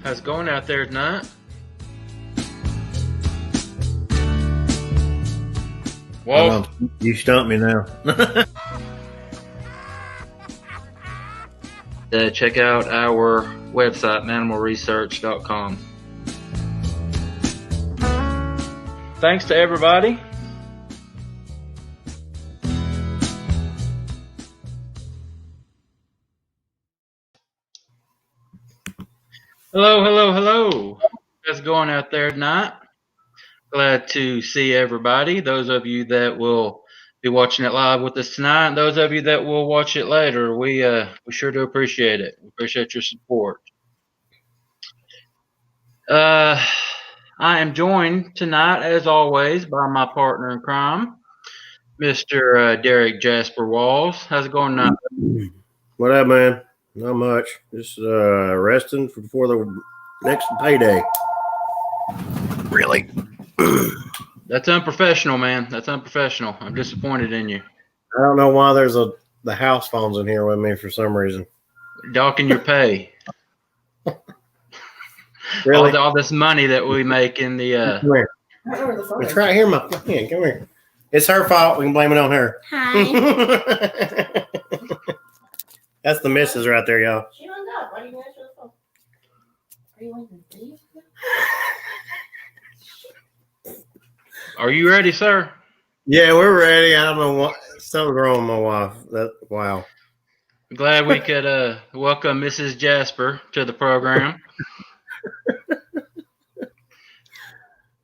How's it going out there tonight? Well, you stumped me now. Check out our website, mannimalresearch.com. Thanks to everybody. Hello. How's it going out there tonight? Glad to see everybody. Those of you that will be watching it live with us tonight, and those of you that will watch it later, we sure do appreciate it. We appreciate your support. I am joined tonight, as always, by my partner in crime, Mr. Derek Jasper Walls. How's it going tonight? What up, man? Not much. Just resting before the next payday. Really? That's unprofessional, man. That's unprofessional. I'm disappointed in you. I don't know why there's the house phones in here with me for some reason. Docking your pay. Really? All this money that we make in the. Come here. It's right here, my friend. Come here. It's her fault. We can blame it on her. Hi. That's the missus right there, y'all. She hung up. Why do you answer the phone? Are you waiting to leave? Are you ready, sir? Yeah, we're ready. I don't know what something's wrong with my wife. Wow. I'm glad we could welcome Mrs. Jasper to the program.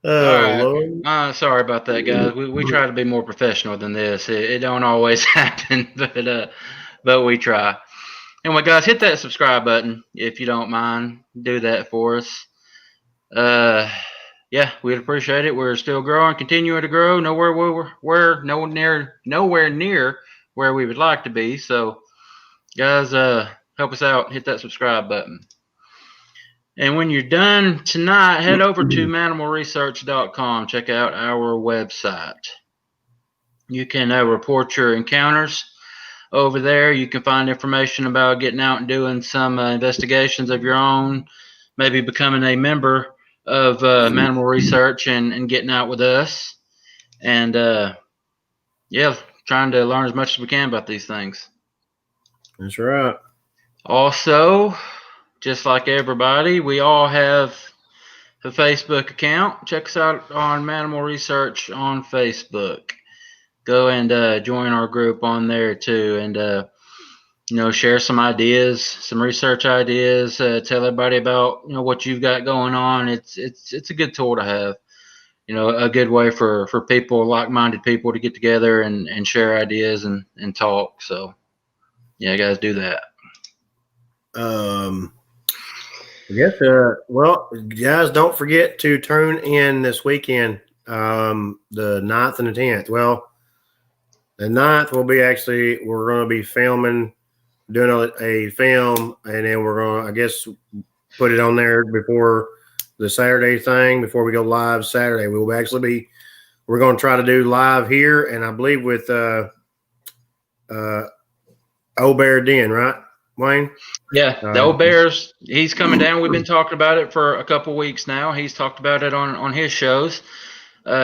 Oh, right. Lord. Sorry about that, guys. We try to be more professional than this. It don't always happen, but we try. Anyway, guys, hit that subscribe button if you don't mind. Do that for us. Yeah, we'd appreciate it. We're still growing, continuing to grow. Nowhere near where we would like to be. So, guys, help us out. Hit that subscribe button. And when you're done tonight, head over to mannimalresearch.com. Check out our website. You can report your encounters over there. You can find information about getting out and doing some investigations of your own, maybe becoming a member of Mannimal Research and getting out with us. And, yeah, trying to learn as much as we can about these things. That's right. Also, just like everybody, we all have a Facebook account. Check us out on Mannimal Research on Facebook. Go and join our group on there too, and share some ideas, some research ideas. Tell everybody about what you've got going on. It's a good tool to have. A good way for people, like-minded people, to get together and share ideas and talk. So, yeah, guys, do that. I guess, well, guys, don't forget to tune in this weekend, the 9th and the 10th. Well, the 9th we're going to be filming, doing a film, and then we're going to, I guess, put it on there before the Saturday thing, before we go live Saturday. We're going to try to do live here, and I believe with Old Bear Den, right, Wayne? Yeah, the Old Bears, he's coming down. We've been talking about it for a couple weeks now. He's talked about it on his shows.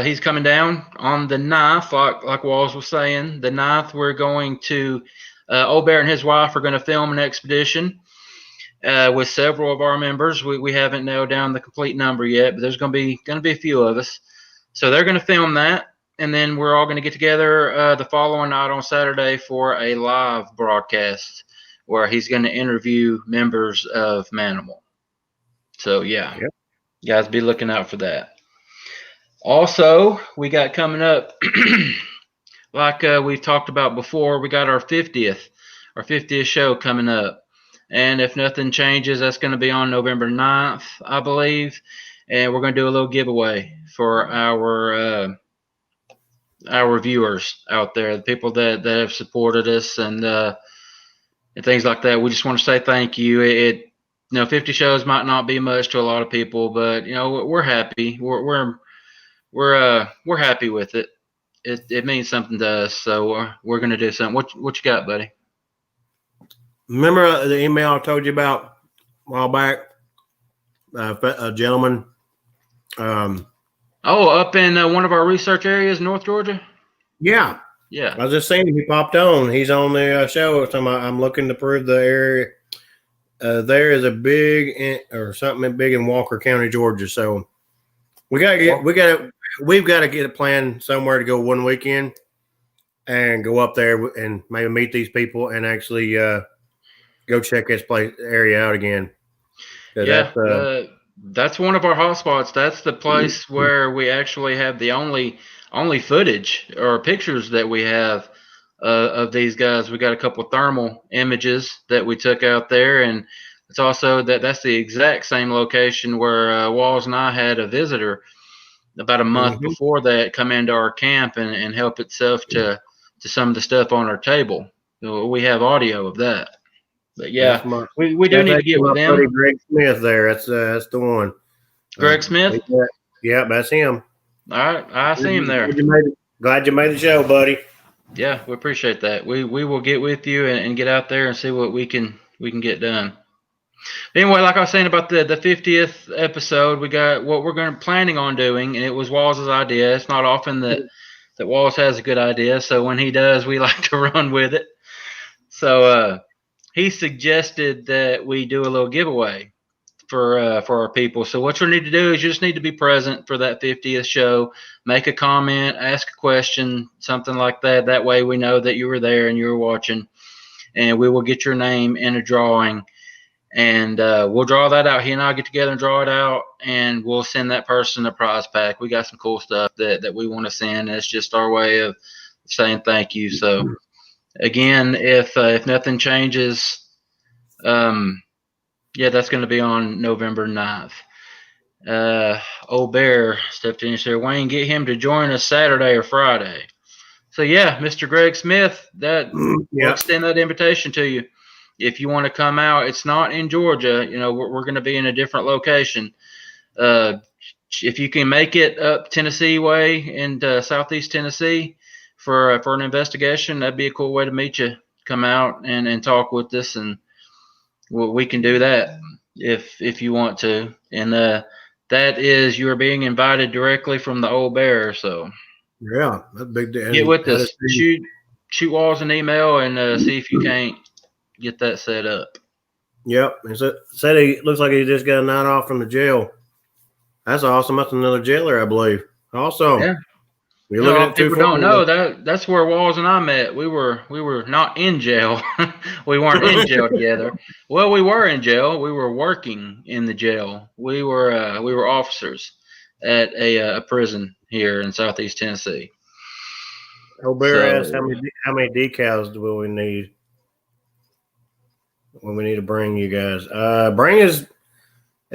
He's coming down on the 9th, like Walls was saying. The 9th, we're going to, Old Bear and his wife are going to film an expedition with several of our members. We haven't nailed down the complete number yet, but there's going to be a few of us. So they're going to film that, and then we're all going to get together the following night on Saturday for a live broadcast where he's going to interview members of Mannimal. So, yeah, Yep. Guys, be looking out for that. Also, we got coming up, like we've talked about before, we got our 50th show coming up. And if nothing changes, that's going to be on November 9th, I believe. And we're going to do a little giveaway for our viewers out there, the people that have supported us and things like that. We just want to say thank you. 50 shows might not be much to a lot of people, but we're happy. We're happy with it. It means something to us, so we're gonna do something. What you got, buddy? Remember the email I told you about a while back a gentleman. Up in one of our research areas, North Georgia. Yeah. Yeah. I was just saying he popped on. He's on the show. So I'm looking to prove the area. There is a something big in Walker County, Georgia. So we've got to get a plan somewhere to go one weekend and go up there and maybe meet these people and actually go check this area out again. Yeah, that's one of our hotspots. That's the place where we actually have the only footage or pictures that we have of these guys. We got a couple thermal images that we took out there, and it's also that's the exact same location where Walls and I had a visitor about a month before that come into our camp and help itself to some of the stuff on our table. So we have audio of that. But yeah, we do need to get with them. Buddy Greg Smith there. That's the one. Greg Smith? Yeah, that's him. All right. I see him there. Glad you made the show, buddy. Yeah, we appreciate that. We will get with you and get out there and see what we can get done. Anyway, like I was saying about the 50th episode, we got what we're planning on doing, and it was Walls' idea. It's not often that Walls has a good idea, so when he does, we like to run with it. So he suggested that we do a little giveaway for our people. So what you need to do is you just need to be present for that 50th show, make a comment, ask a question, something like that. That way we know that you were there and you were watching, and we will get your name in a drawing, and we'll draw that out. He and I get together and draw it out, and we'll send that person a prize pack. We got some cool stuff that we want to send. It's just our way of saying thank you. So again, if nothing changes, that's going to be on November 9th. Old Bear stepped in and said, Wayne, get him to join us Saturday or Friday. So yeah, Mr. Greg Smith, we'll extend that invitation to you. If you want to come out, it's not in Georgia. We're going to be in a different location. If you can make it up Tennessee way into Southeast Tennessee for an investigation, that'd be a cool way to meet you. Come out and talk with us, and we can do that if you want to. And that is, you are being invited directly from the Old Bear. So yeah, that's big deal. Get with us. Shoot Walls an email and see if you can't get that set up. Yep. Said he looks like he just got a night off from the jail. That's awesome. That's another jailer, I believe. Also, yeah. People don't know that's where Walls and I met. We were not in jail. We weren't in jail together. Well, we were in jail. We were working in the jail. We were officers at a prison here in Southeast Tennessee. Old Bear asked how many decals will we need when we need to bring you guys? Bring as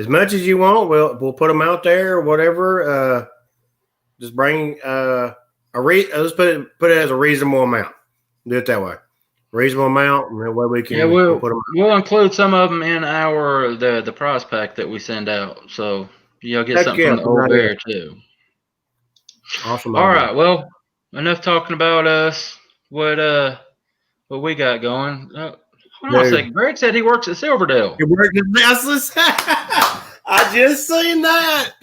much as you want. We'll put them out there or whatever. Just bring let's put it as a reasonable amount. Do it that way. Reasonable amount, and that way we can put them out. We'll include some of them in the prize pack that we send out. So you'll get something from the Old Bear too. Awesome. All right. Well, enough talking about us. What we got going? Hold on a second. Greg said he works at Silverdale. He works at Nestless. I just seen that.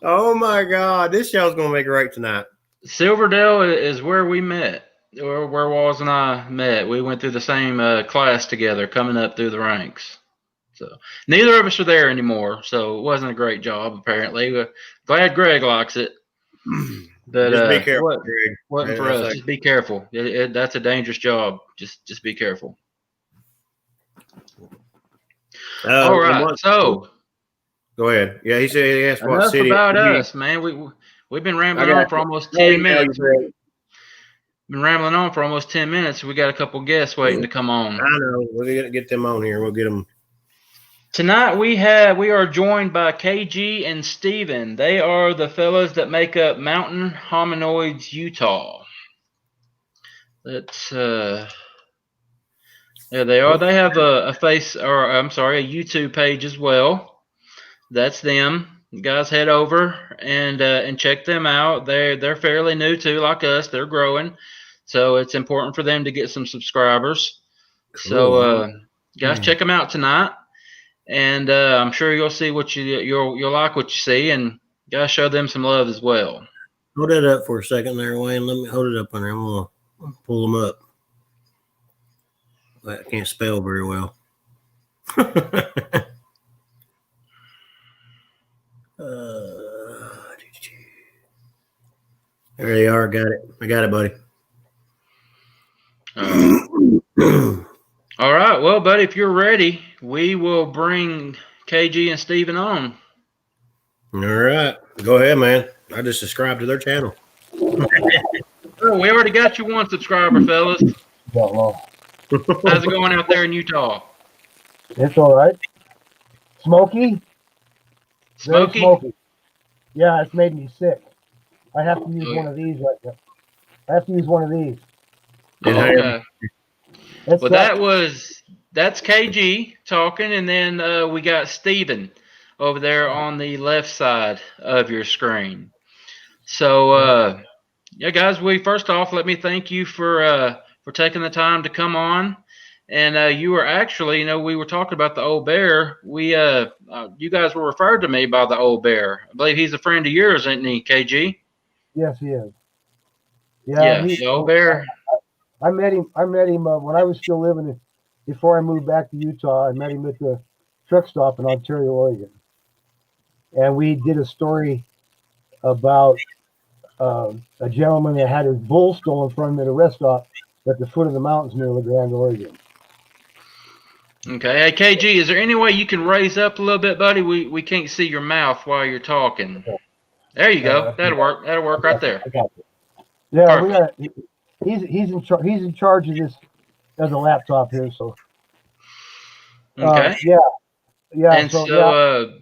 Oh my God, this show's gonna make great tonight. Silverdale is where we met, or where Walls and I met. We went through the same class together, coming up through the ranks. So neither of us are there anymore. So it wasn't a great job, apparently. But glad Greg likes it. But just be careful, Greg. Wasn't for us. Just be careful. That's a dangerous job. Just be careful. All right. So. Go ahead. Yeah, he said he asked what city. Enough about us, man. We've been rambling on for almost 10 minutes. Been rambling on for almost 10 minutes. We got a couple guests waiting to come on. I know. We're gonna get them on here. We'll get them. Tonight we are joined by KG and Steven. They are the fellas that make up Mountain Hominoids Utah. That's yeah, they are. They have a YouTube page as well. That's them. You guys head over and check them out. They're fairly new too, like us. They're growing, so it's important for them to get some subscribers. Cool. So guys, check them out tonight. and I'm sure you'll see what you'll like what you see, and gotta show them some love as well. Hold that up for a second there, Wayne. Let me hold it up on there. I'm gonna pull them up. I can't spell very well. There they are. Got it. I got it, buddy. All right, well, buddy, if you're ready, we will bring KG and Steven on. All right, go ahead, man. I just subscribed to their channel. Oh, we already got you one subscriber, fellas. Don't know. How's it going out there in Utah? It's all right. Smoky? Very Smoky? smoky. Yeah, it's made me sick. I have to use one of these right now. I have to use one of these. Okay. It's Well, that's KG talking, and then we got Steven over there on the left side of your screen. So, yeah, guys, first off, let me thank you for taking the time to come on. And you were actually, we were talking about the old bear. You guys were referred to me by the old bear. I believe he's a friend of yours, isn't he, KG? Yes, he is. Yeah, the old bear. I met him when I was still living before I moved back to Utah. I met him at the truck stop in Ontario, Oregon. And we did a story about a gentleman that had his bull stolen from him at a rest stop at the foot of the mountains near La Grande, Oregon. Okay. Hey, KG, is there any way you can raise up a little bit, buddy? We can't see your mouth while you're talking. There you go. That'll work. That'll work right there. I got it. Yeah, Perfect. we got it. He's in charge of this as a laptop here, so Okay. yeah. And so,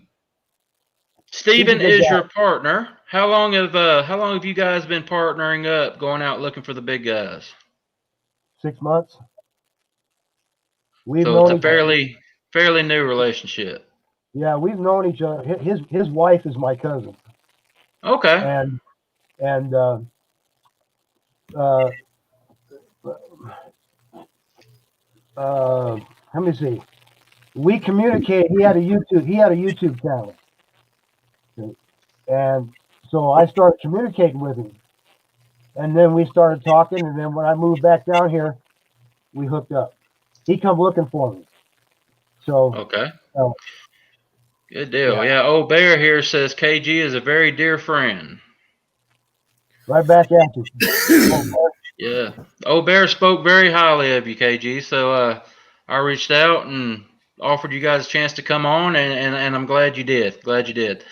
Steven is your partner. How long have you guys been partnering up, going out looking for the big guys? 6 months. So it's a fairly new relationship. Yeah, we've known each other. His wife is my cousin. Okay. And let me see. We communicate. He had a YouTube channel, and so I started communicating with him, and then we started talking. And then when I moved back down here, we hooked up. He come looking for me. So okay. Good deal. Yeah. Old Bear here says KG is a very dear friend. Right back at you. Yeah. Old Bear spoke very highly of you, KG. So I reached out and offered you guys a chance to come on, and I'm glad you did. Glad you did.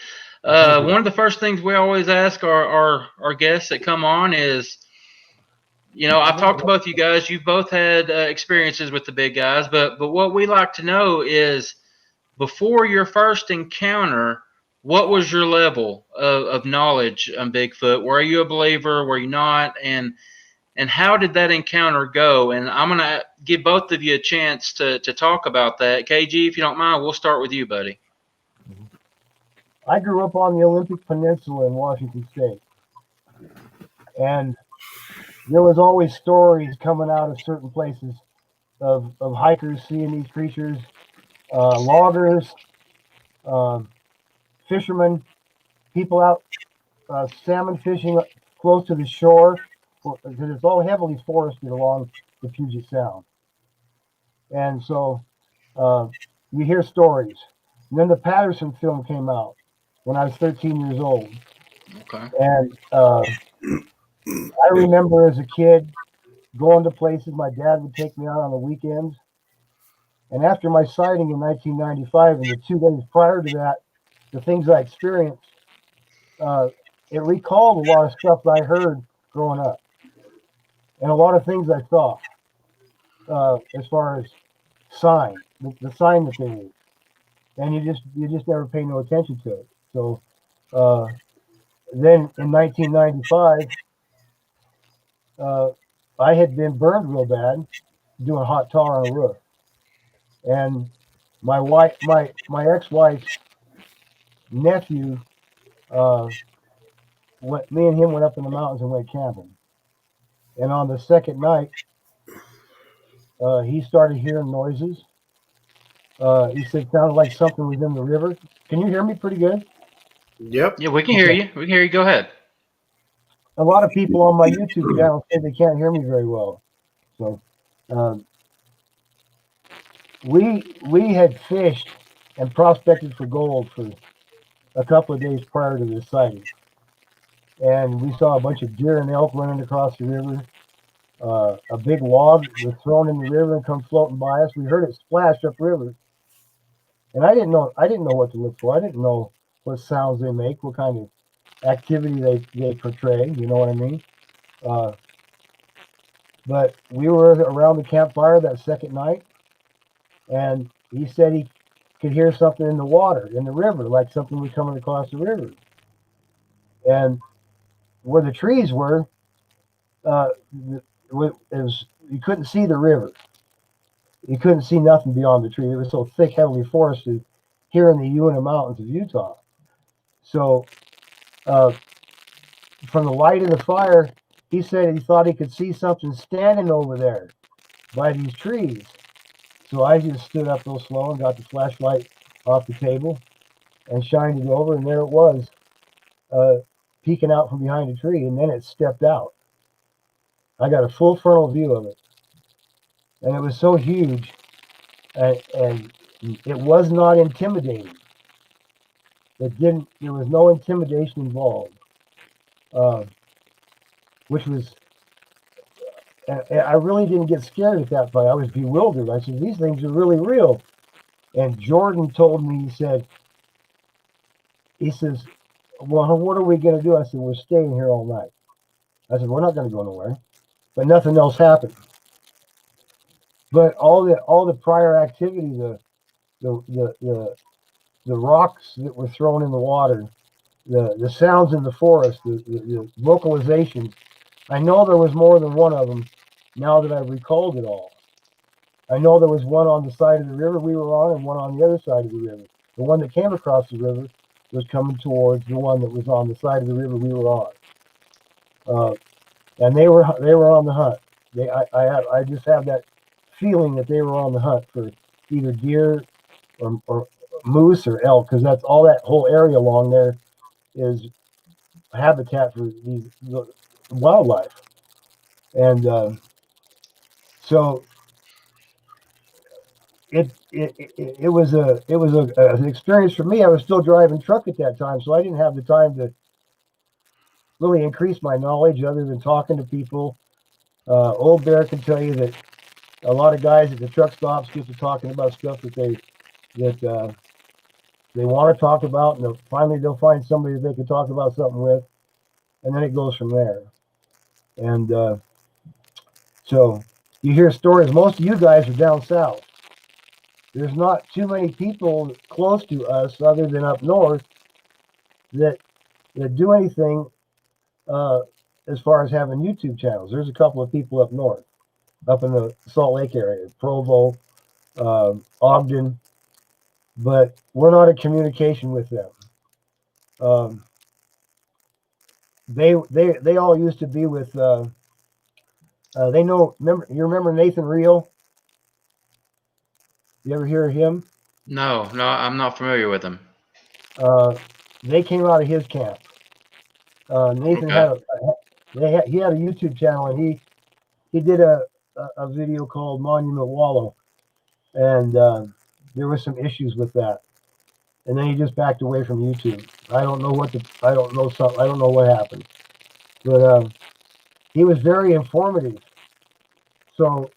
One of the first things we always ask our guests that come on is, I've talked to both you guys. You've both had experiences with the big guys, but what we like to know is, before your first encounter, what was your level of knowledge on Bigfoot? Were you a believer? Were you not? And how did that encounter go? And I'm going to give both of you a chance to talk about that. KG, if you don't mind, we'll start with you, buddy. I grew up on the Olympic Peninsula in Washington State. And there was always stories coming out of certain places of hikers seeing these creatures, loggers, fishermen, people out salmon fishing close to the shore, because it's all heavily forested along the Puget Sound. And so you hear stories. And then the Patterson film came out when I was 13 years old. Okay. And I remember as a kid going to places. My dad would take me out on the weekends. And after my sighting in 1995 and the 2 days prior to that, the things I experienced, it recalled a lot of stuff that I heard growing up, and a lot of things I saw, as far as sign, the sign that they need, and you just never pay no attention to it. So then in 1995, I had been burned real bad doing hot tar on a roof, and my ex-wife's nephew, me and him went up in the mountains and went camping. And on the second night, he started hearing noises. He said sounded like something was in the river. Can you hear me pretty good? Yep. Yeah, we can hear Okay. you. We can hear you. Go ahead. A lot of people on my YouTube channel say they can't hear me very well. So um, we had fished and prospected for gold for a couple of days prior to this sighting, and we saw a bunch of deer and elk running across the river. A big log was thrown in the river and come floating by us. We heard it splash upriver, and I didn't know what to look for. I didn't know what sounds they make, what kind of activity they portray. You know what I mean? Uh, but we were around the campfire that second night, and he said he could hear something in the water, in the river, like something was coming across the river. And where the trees were, it was, you couldn't see the river. You couldn't see nothing beyond the tree. It was so thick, heavily forested here in the Uinta Mountains of Utah. So uh, from the light of the fire, he said he thought he could see something standing over there by these trees. So I just stood up real slow and got the flashlight off the table and shined it over, and there it was, uh, peeking out from behind a tree, and then it stepped out. I got a full frontal view of it, and it was so huge, and it was not intimidating. It didn't. There was no intimidation involved, uh, which was. I really didn't get scared at that point. I was bewildered. I said, "These things are really real." And Jordan told me, he says, "Well, what are we going to do?" I said, "We're staying here all night." I said, "We're not going to go nowhere." But nothing else happened. But all the prior activity, the the the, the rocks that were thrown in the water, the sounds in the forest, the vocalizations. I know there was more than one of them. Now that I've recalled it all, I know there was one on the side of the river we were on, and one on the other side of the river. The one that came across the river was coming towards the one that was on the side of the river we were on, and they were on the hunt. I just have that feeling that they were on the hunt for either deer or moose or elk, because that's all that whole area along there is habitat for the wildlife. And so it was an experience for me. I was still driving truck at that time, so I didn't have the time to really increase my knowledge other than talking to people. Old Bear can tell you that a lot of guys at the truck stops get to talking about stuff that they want to talk about, and finally they'll find somebody that they can talk about something with, and then it goes from there. And so you hear stories. Most of you guys are down south. There's not too many people close to us, other than up north, that do anything as far as having YouTube channels. There's a couple of people up north, up in the Salt Lake area, Provo, Ogden, but we're not in communication with them. They all used to be with. They know. You remember Nathan Reel? You ever hear of him? No, I'm not familiar with them. They came out of his camp. Nathan Okay. he had a YouTube channel, and he did a video called Monument Wallow, and there were some issues with that, and then he just backed away from YouTube. I don't know what happened, but he was very informative. So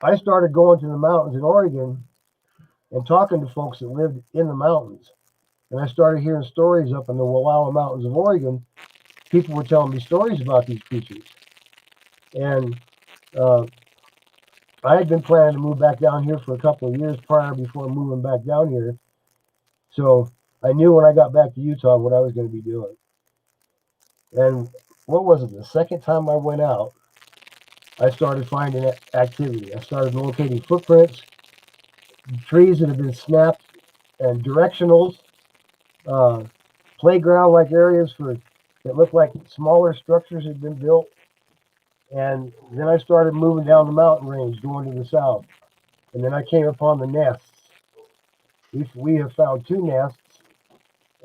I started going to the mountains in Oregon and talking to folks that lived in the mountains, and I started hearing stories up in the Wallowa Mountains of Oregon. People were telling me stories about these creatures, and uh, I had been planning to move back down here for a couple of years prior before moving back down here. So I knew when I got back to Utah what I was going to be doing. And what was it? The second time I went out, I started finding activity. I started locating footprints, trees that have been snapped, and directionals, playground-like areas that looked like smaller structures had been built. And then I started moving down the mountain range, going to the south. And then I came upon the nests. we have found 2 nests,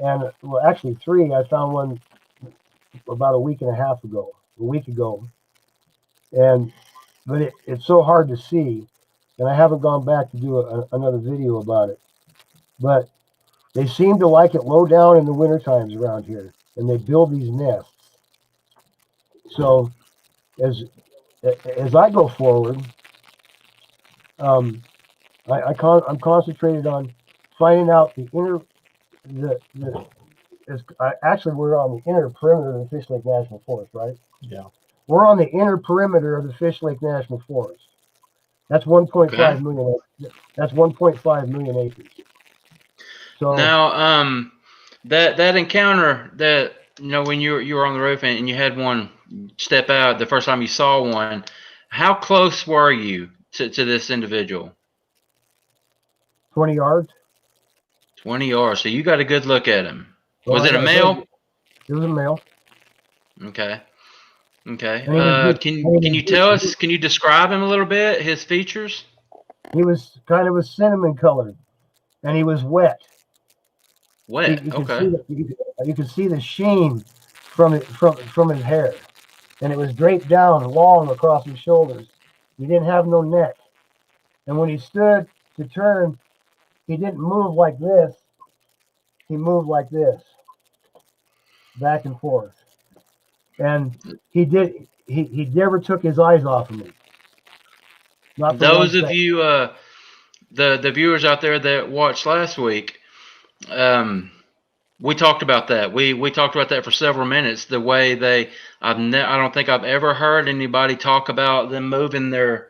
and well, actually 3. I found one about a week ago, and but it's so hard to see, and I haven't gone back to do another video about it. But they seem to like it low down in the winter times around here, and they build these nests. So as I go forward, I'm concentrated on finding out actually we're on the inner perimeter of the Fish Lake National Forest, right? Yeah. We're on the inner perimeter of the Fish Lake National Forest. That's 1.5 million. That's 1.5 million acres. So now, that encounter that when you were on the roof and you had one step out the first time you saw one, how close were you to this individual? 20 yards. 20 yards. So you got a good look at him. Well, Was it a male? It was a male. Okay. Okay. Can you tell us? Can you describe him a little bit? His features? He was kind of a cinnamon colored, and he was wet. Wet. You Okay. could see the sheen from his hair, and it was draped down long across his shoulders. He didn't have no neck, and when he stood to turn, he didn't move like this. He moved like this, back and forth, and he never took his eyes off of me. Not for Those one of second. you, the viewers out there that watched last week, we talked about that. We talked about that for several minutes. The way I don't think I've ever heard anybody talk about them moving their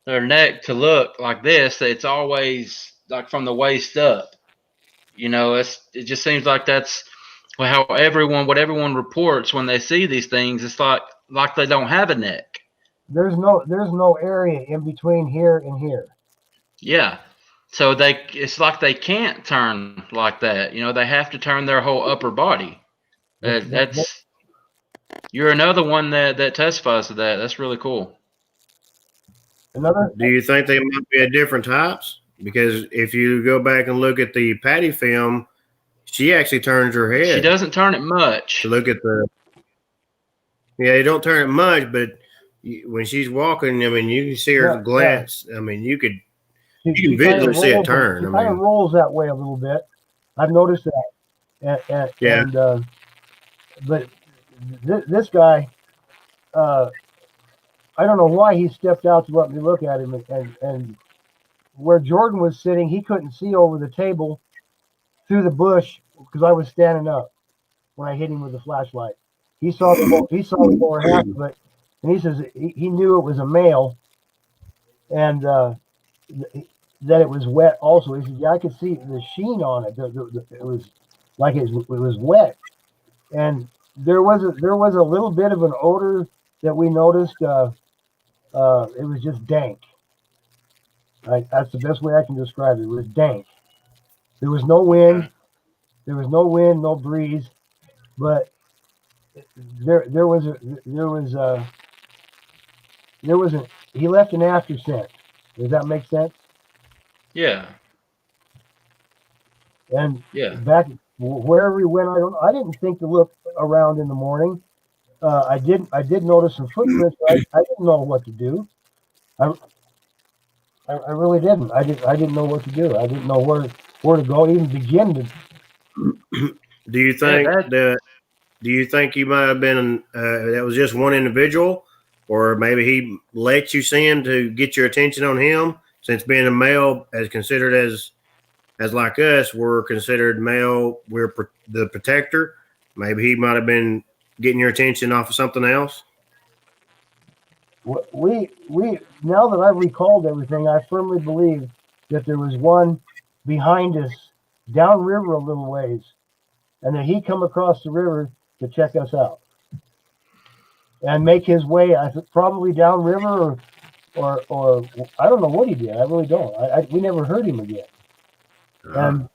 neck to look like this. It's always like from the waist up. It just seems like that's what everyone reports when they see these things. It's like they don't have a neck. There's no area in between here and here. Yeah. So it's like they can't turn like that. They have to turn their whole upper body. You're another one that testifies to that. That's really cool. Do you think they might be different types? Because if you go back and look at the Patty film, she actually turns her head. She doesn't turn it much. To look at yeah, you don't turn it much, but when she's walking, I mean, you can see her glance. Yeah. I mean, you can visually see it turn. She kind of rolls that way a little bit. I've noticed that. And but this guy, I don't know why he stepped out to let me look at him, and where Jordan was sitting, he couldn't see over the table through the bush because I was standing up when I hit him with the flashlight. He saw the lower half of it, and he says he knew it was a male, and that it was wet. Also, he said, "Yeah, I could see the sheen on it. It was like it was wet, and there was a little bit of an odor that we noticed. It was just dank. That's the best way I can describe it. It was dank. There was no wind. There was no wind, no breeze, but he left an after scent. Does that make sense? Yeah. And back wherever we went, I didn't think to look around in the morning. I did notice some footprints. I didn't know what to do. I really didn't. I didn't know what to do. I didn't know where to go, even begin to. Do you think you might have been that was just one individual, or maybe he let you in to get your attention on him? Since being a male is considered as like us, we're considered male. We're the protector. Maybe he might have been getting your attention off of something else. We now that I've recalled everything, I firmly believe that there was one behind us downriver a little ways, and that he come across the river to check us out and make his way. I think probably downriver or I don't know what he did. I really don't. We never heard him again, and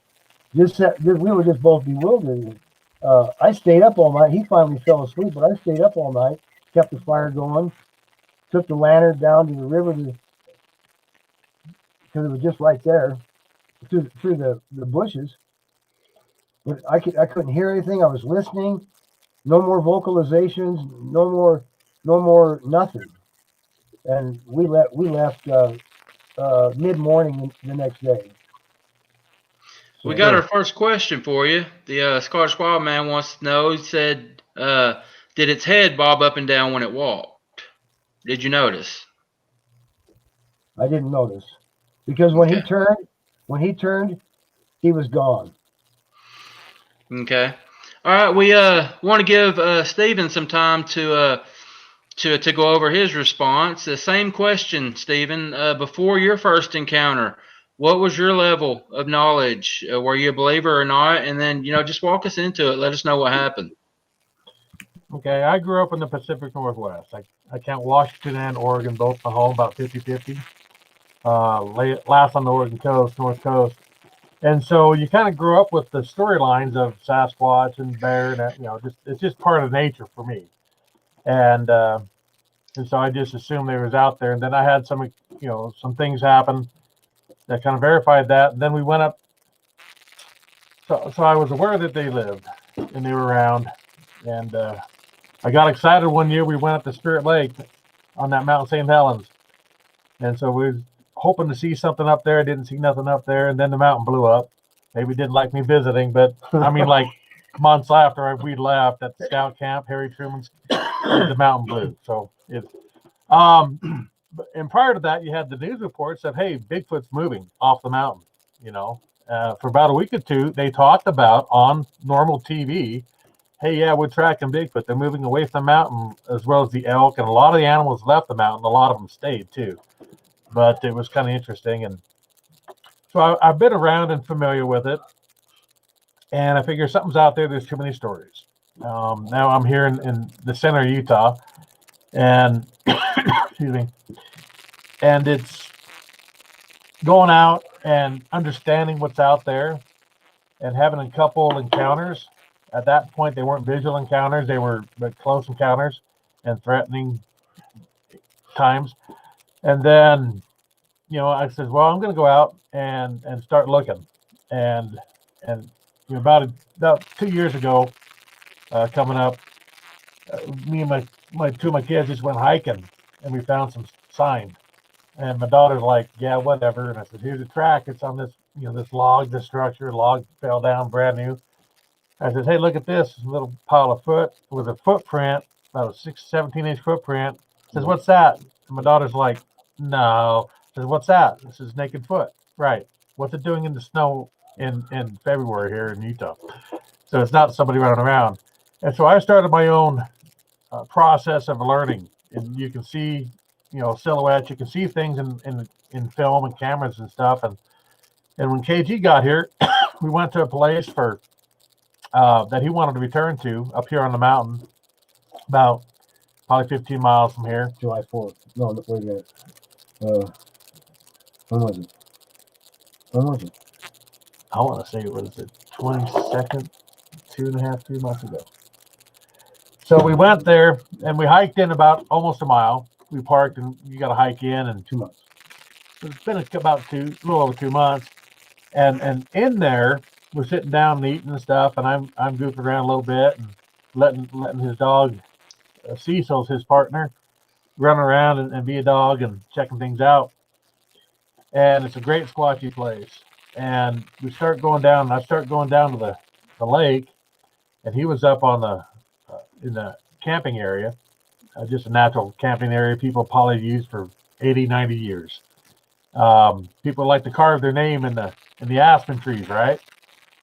we were just both bewildered. I stayed up all night. He finally fell asleep, but I stayed up all night, kept the fire going. Took the lantern down to the river because it was just right there. through the bushes, but I couldn't hear anything. I was listening. No more vocalizations. No more nothing. And we left mid morning the next day. We So, got our first question for you. The Scottish Wild Man wants to know. He said, "Did its head bob up and down when it walked? Did you notice?" I didn't notice because when he turned, he was gone. Okay. All right. We want to give Stephen some time to go over his response. The same question, Stephen. Before your first encounter, what was your level of knowledge? Were you a believer or not? And then just walk us into it. Let us know what happened. Okay, I grew up in the Pacific Northwest. I count Washington and Oregon both my home, about 50-50. Last on the Oregon coast, North Coast. And so you kind of grew up with the storylines of Sasquatch and bear, and it's just part of nature for me. And so I just assumed they was out there. And then I had some things happen that kind of verified that. And then we went up. So I was aware that they lived and they were around. And I got excited one year. We went up to Spirit Lake on that Mount St. Helens. And so we was hoping to see something up there. I didn't see nothing up there. And then the mountain blew up. Maybe didn't like me visiting, but I mean, like months after we left at the scout camp, Harry Truman's, the mountain blew. So and prior to that, you had the news reports of, hey, Bigfoot's moving off the mountain. For about a week or two, they talked about on normal TV, hey, yeah, we're tracking Bigfoot. They're moving away from the mountain, as well as the elk, and a lot of the animals left the mountain. A lot of them stayed too. But it was kind of interesting, and so I've been around and familiar with it, and I figure something's out there. There's too many stories. Now I'm here in the center of Utah, and excuse me, and it's going out and understanding what's out there, and having a couple encounters. At that point, they weren't visual encounters; they were close encounters and threatening times. And then, I said, well, I'm going to go out and start looking. And about 2 years ago, coming up, me and my two of my kids just went hiking, and we found some sign. And my daughter's like, yeah, whatever. And I said, here's a track. It's on this, this log, this structure. Log fell down, brand new. I said, hey, look at this little pile of foot. It was a footprint, about a 17-inch footprint. Says, what's that? And my daughter's like, no. Says, what's that? This is naked foot. Right. What's it doing in the snow in February here in Utah? So it's not somebody running around. And so I started my own process of learning. And you can see, silhouettes. You can see things in film and cameras and stuff. And when KG got here, we went to a place for that he wanted to return to up here on the mountain, about probably 15 miles from here. July 4th. No, wait a minute. When was it? I want to say it was the 22nd, 3 months ago. So we went there and we hiked in about almost a mile. We parked and you got to hike in, and 2 months. It's been about a little over 2 months. And in there, we're sitting down and eating and stuff, and I'm goofing around a little bit and letting his dog, Cecil's his partner, run around and be a dog and checking things out. And it's a great squatchy place. And we start going down, and I start going down to the lake, and he was up on in the camping area, just a natural camping area people probably used for 80, 90 years. People like to carve their name in the aspen trees, right?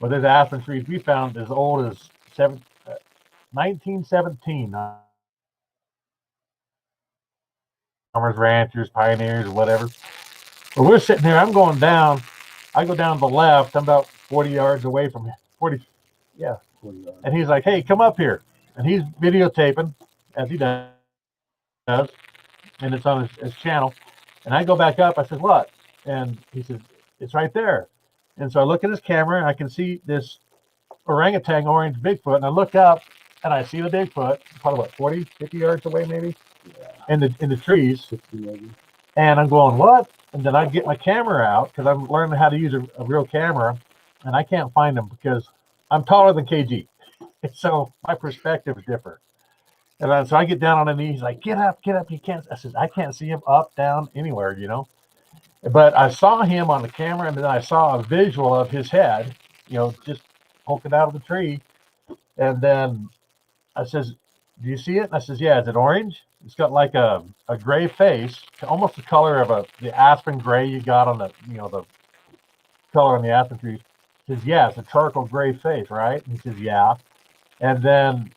Well, there's aspen trees we found as old as 1917. Farmers, ranchers, pioneers, whatever. But we're sitting here. I'm going down. I go down to the left. I'm about 40 yards away from 40. Yeah. 40 yards. And he's like, hey, come up here. And he's videotaping, as he does. And it's on his channel. And I go back up. I said, what? And he says, it's right there. And so I look at his camera, and I can see this orangutan orange Bigfoot. And I look up, and I see the Bigfoot, probably 40, 50 yards away maybe, in the trees. And I'm going, what? And then I get my camera out because I'm learning how to use a real camera, and I can't find him because I'm taller than KG. So my perspective is different. And then, so I get down on a knee. He's like, get up, you can't. I says, I can't see him up, down, anywhere, you know. But I saw him on the camera, and then I saw a visual of his head, you know, just poking out of the tree. And then I says, do you see it? And I says, yeah. Is it orange? It's got like a gray face, almost the color of the aspen gray you got on the, you know, the color on the aspen trees. He says, yeah, it's a charcoal gray face, right? And he says, yeah. And then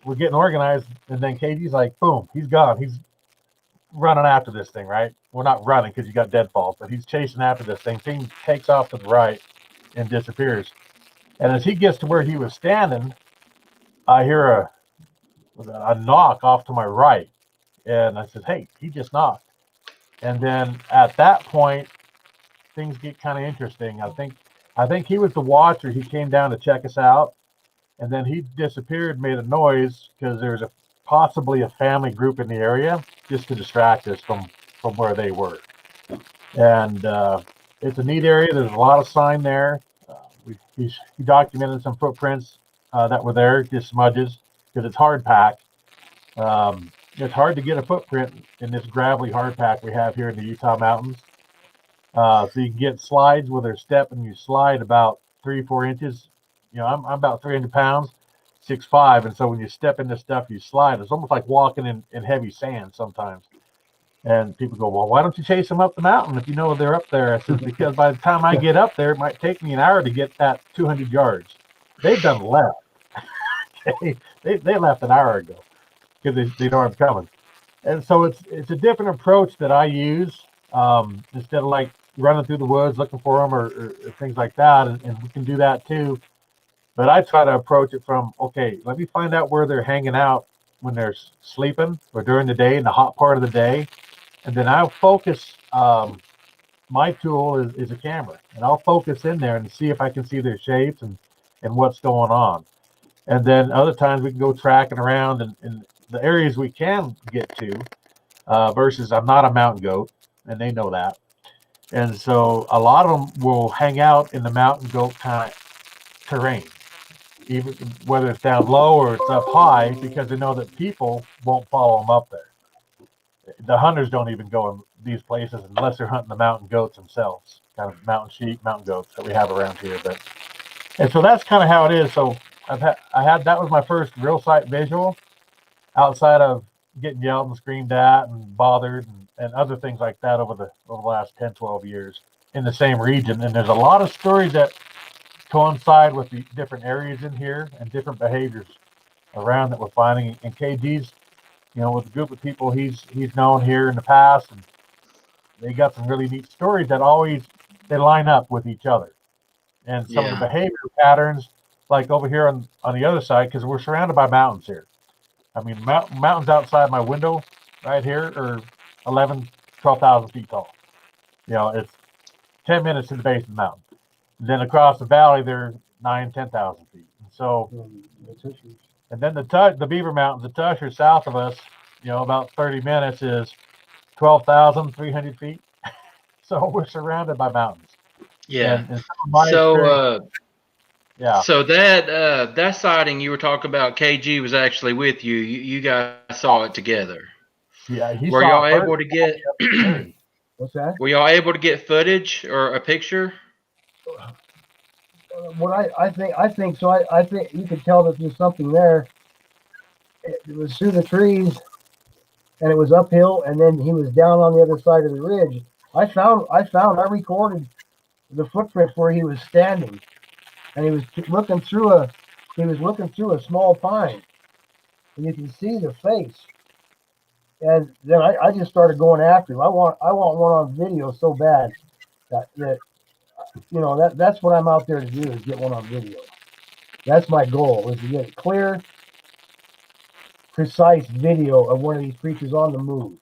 we're getting organized, and then KG's like, boom, he's gone. He's running after this thing, right? Well, not running because you got deadfalls, but he's chasing after this thing. Thing takes off to the right and disappears. And as he gets to where he was standing, I hear a knock off to my right. And I said, hey, he just knocked. And then at that point, things get kind of interesting. I think he was the watcher. He came down to check us out. And then he disappeared, made a noise because there's possibly a family group in the area just to distract us from where they were. And it's a neat area. There's a lot of sign there. He documented some footprints that were there, just smudges, because it's hard pack. It's hard to get a footprint in this gravelly hard pack we have here in the Utah mountains. So you can get slides where they're stepping, you slide about 3-4 inches. You know, I'm about 300 pounds, 6'5", and so when you step into stuff, you slide. It's almost like walking in heavy sand sometimes. And people go, well, why don't you chase them up the mountain if you know they're up there? I said, because by the time I get up there, it might take me an hour to get that 200 yards. They've done left. they left an hour ago because they know I'm coming. And so it's a different approach that I use instead of like running through the woods looking for them or things like that. And we can do that too. But I try to approach it from, okay, let me find out where they're hanging out when they're sleeping or during the day in the hot part of the day. And then I'll focus, my tool is a camera. And I'll focus in there and see if I can see their shapes and what's going on. And then other times we can go tracking around in the areas we can get to versus I'm not a mountain goat, and they know that. And so a lot of them will hang out in the mountain goat kind of terrain, even whether it's down low or it's up high, because they know that people won't follow them up there. The hunters don't even go in these places unless they're hunting the mountain goats themselves, kind of mountain sheep, mountain goats that we have around here. And so that's kind of how it is. So that was my first real sight visual outside of getting yelled and screamed at and bothered and other things like that over the last 10, 12 years in the same region. And there's a lot of stories that coincide with the different areas in here and different behaviors around that we're finding. And KG's, you know, with a group of people he's known here in the past, and they got some really neat stories that they line up with each other. And some of the behavior patterns, like over here on the other side, because we're surrounded by mountains here. I mean, mountains outside my window right here are 11, 12,000 feet tall. You know, it's 10 minutes to the base of the mountain. And then across the valley, they're 9, 10,000 feet. And so, and then the Beaver Mountains, the Tusher south of us, you know, about 30 minutes is 12,300 feet. So we're surrounded by mountains. Yeah. And so that sighting you were talking about, KG was actually with you. You guys saw it together. Yeah. Were y'all able to get? What's that? Were y'all able to get footage or a picture? What I think so. I think you could tell that there's something there. It was through the trees, and it was uphill, and then he was down on the other side of the ridge. I recorded the footprint where he was standing, and he was looking through a small pine, and you can see the face. And then I just started going after him. I want one on video so bad that you know that's what I'm out there to do, is get one on video. That's my goal, is to get a clear, precise video of one of these creatures on the move.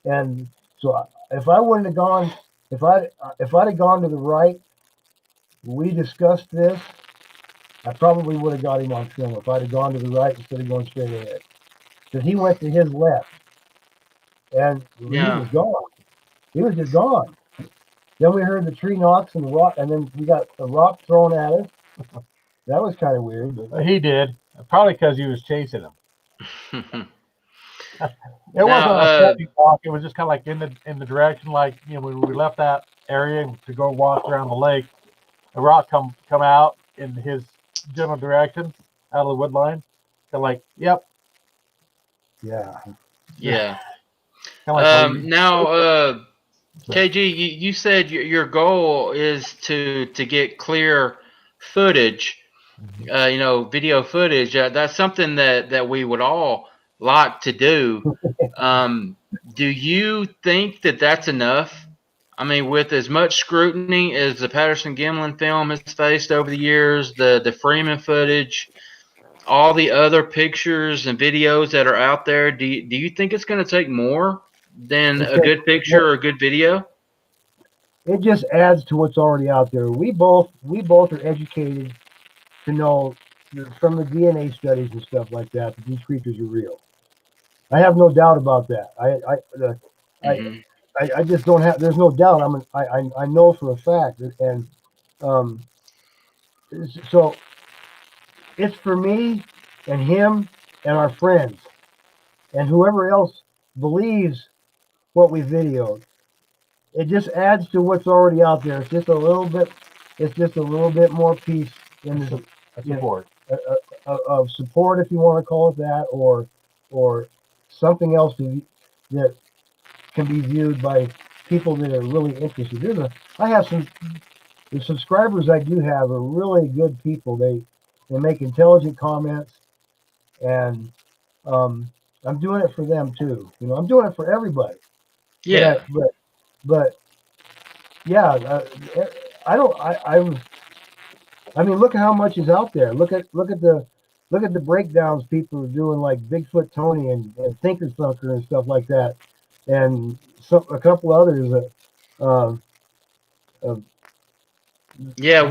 And so if I wouldn't have gone, if I'd have gone to the right, we discussed this, I probably would have got him on film if I'd have gone to the right instead of going straight ahead. Because he went to his left, and he was gone. He was just gone. Then we heard the tree knocks and the rock, and then we got a rock thrown at us. That was kind of weird. But He did, probably because he was chasing him. It Now, wasn't a threatening walk. It was just kind of like in the direction, like when we left that area to go walk around the lake, the rock come out in his general direction out of the wood line. Kind of like, yep, yeah. yeah. kind of like leaving. Now, KG, you said your goal is to get clear footage, video footage. That's something that we would all like to do. Do you think that that's enough? I mean, with as much scrutiny as the Patterson Gimlin film has faced over the years, the Freeman footage, all the other pictures and videos that are out there, do you think it's going to take more than a good picture or a good video? It just adds to what's already out there. We both are educated to know from the DNA studies and stuff like that these creatures are real. I have no doubt about that. I just don't have. There's no doubt. I know for a fact, and so it's for me and him and our friends and whoever else believes what we videoed. It just adds to what's already out there. It's just a little bit. It's just a little bit more peace in the Support. of support, if you want to call it that, or something else that can be viewed by people that are really interested. I have the subscribers I do have are really good people. They make intelligent comments, and I'm doing it for them too. I'm doing it for everybody. Yeah. But yeah, I mean, look at how much is out there. Look at the breakdowns people are doing, like Bigfoot Tony and Thinker Thunker and stuff like that, and a couple others. Yeah,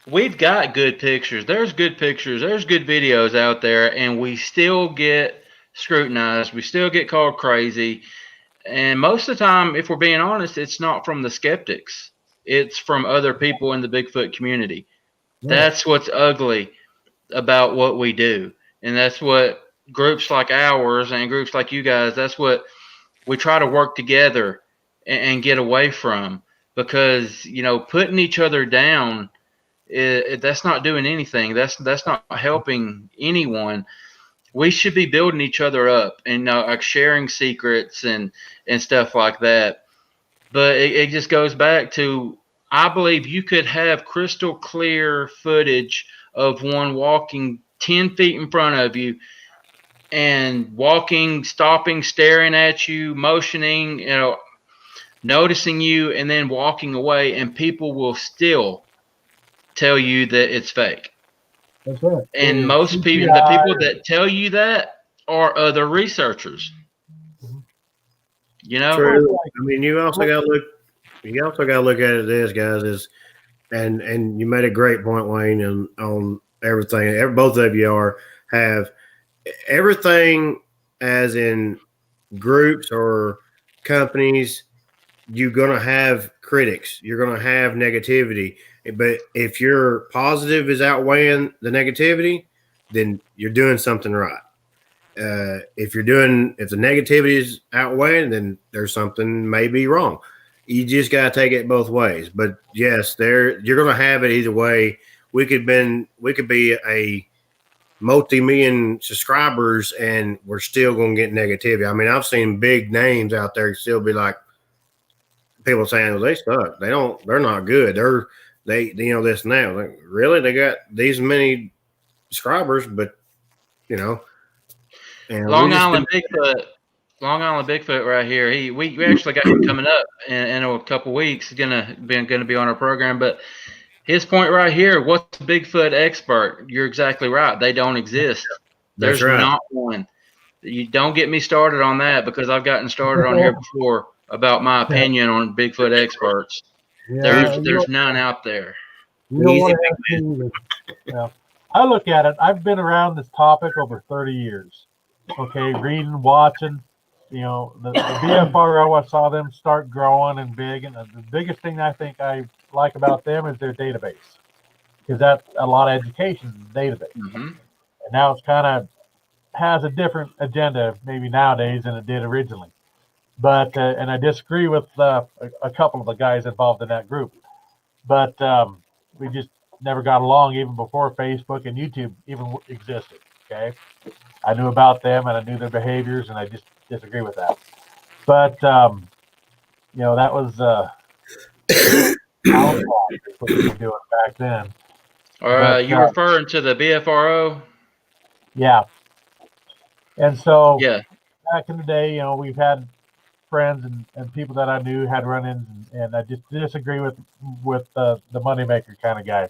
we've got good pictures. There's good pictures. There's good videos out there, and we still get scrutinized. We still get called crazy. And most of the time, if we're being honest, it's not from the skeptics. It's from other people in the Bigfoot community. Yeah. That's what's ugly about what we do. And that's what groups like ours and groups like you guys, that's what we try to work together and get away from. Because, putting each other down, that's not doing anything. That's not helping anyone. We should be building each other up and like sharing secrets and stuff like that. But it just goes back to, I believe you could have crystal clear footage of one walking 10 feet in front of you and walking, stopping, staring at you, motioning, noticing you, and then walking away, and people will still tell you that it's fake. That's right. And most people, the people that tell you that are other researchers. True. I mean, you also got to look at it this, guys, and you made a great point, Wayne, on everything. Both of you have everything, as in groups or companies. You're going to have critics. You're going to have negativity. But if your positive is outweighing the negativity, then you're doing something right. If the negativity is outweighing, then there's something maybe wrong. You just got to take it both ways. But yes, you're going to have it either way. We could be a multi-million subscribers, and we're still going to get negativity. I mean, I've seen big names out there still be like, people saying, well, they suck. They're not good. They this and that. Like, really? They got these many subscribers, but and Long Island Bigfoot right here. We actually got him coming up in a couple weeks. He's gonna be on our program. But his point right here, what's a Bigfoot expert? You're exactly right. They don't exist. There's not one. You don't get me started on that, because I've gotten started on here before about my opinion on Bigfoot experts. Yeah, there's none out there. You don't want to have to either. I look at it. I've been around this topic over 30 years. Okay, reading, watching, the BFRO, I saw them start growing and big, and the biggest thing I think I like about them is their database, because that's a lot of education database. Mm-hmm. And now it's kind of has a different agenda maybe nowadays than it did originally. But and I disagree with a couple of the guys involved in that group. But we just never got along even before Facebook and YouTube even existed. Okay, I knew about them and I knew their behaviors, and I just disagree with that. But that was our fault, is what we were doing back then. Are you referring to the BFRO? Yeah. And so Yeah. back in the day, we've had friends and people that I knew had run-ins, and I just disagree with the moneymaker kind of guy.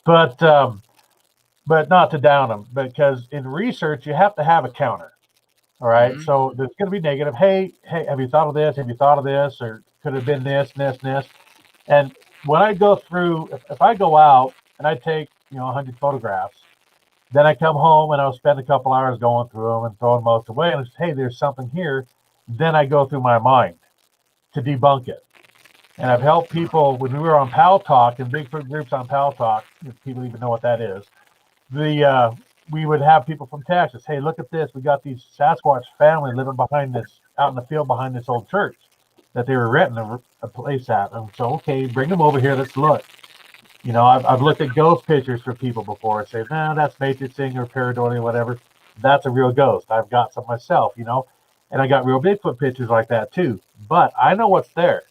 But not to down them, because in research you have to have a counter. All right, Mhm. so there's going to be negative. Hey, have you thought of this? Have you thought of this? Or could have been this, and this, and this. And when I go through, if I go out and I take 100 photographs, then I come home and I'll spend a couple hours going through them and throwing most away. And it's, hey, there's something here. Then I go through my mind to debunk it. And I've helped people when we were on Pal Talk and Bigfoot groups on Pal Talk, if people even know what that is. We would have people from Texas. Hey, look at this. We got these Sasquatch family living behind this, out in the field behind this old church that they were renting a place at. And so, okay, bring them over here. Let's look. I've looked at ghost pictures for people before and say, no, that's matrixing or pareidolia or whatever. That's a real ghost. I've got some myself, and I got real Bigfoot pictures like that too. But I know what's there.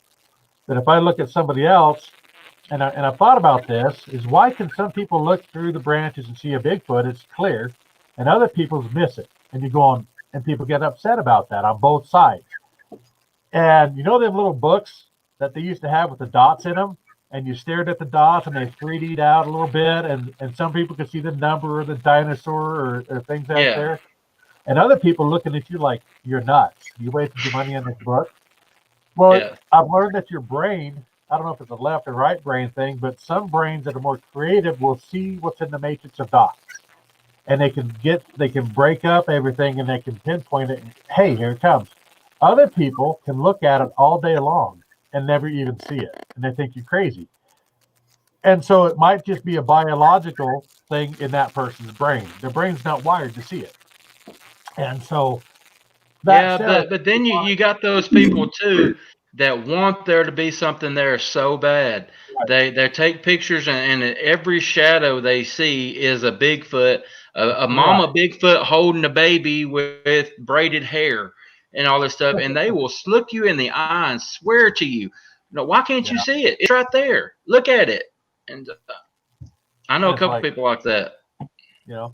That if I look at somebody else, and I've thought about this, is why can some people look through the branches and see a Bigfoot, it's clear, and other people's miss it? And you go on, and people get upset about that on both sides. And them little books that they used to have with the dots in them, and you stared at the dots and they 3D'd out a little bit, and some people could see the number or the dinosaur or things out there. And other people looking at you like you're nuts. You wasted your money on this book. Well, I've learned that your brain, I don't know if it's a left or right brain thing, but some brains that are more creative will see what's in the matrix of dots. And they can break up everything and they can pinpoint it. And, hey, here it comes. Other people can look at it all day long and never even see it. And they think you're crazy. And so it might just be a biological thing in that person's brain. Their brain's not wired to see it. And so but then you got those people too that want there to be something there so bad. Right. They take pictures and every shadow they see is a Bigfoot, a mama Bigfoot holding a baby with braided hair and all this stuff, and they will look you in the eye and swear to you, why can't you see it? It's right there. Look at it. And I know a couple people like that. Let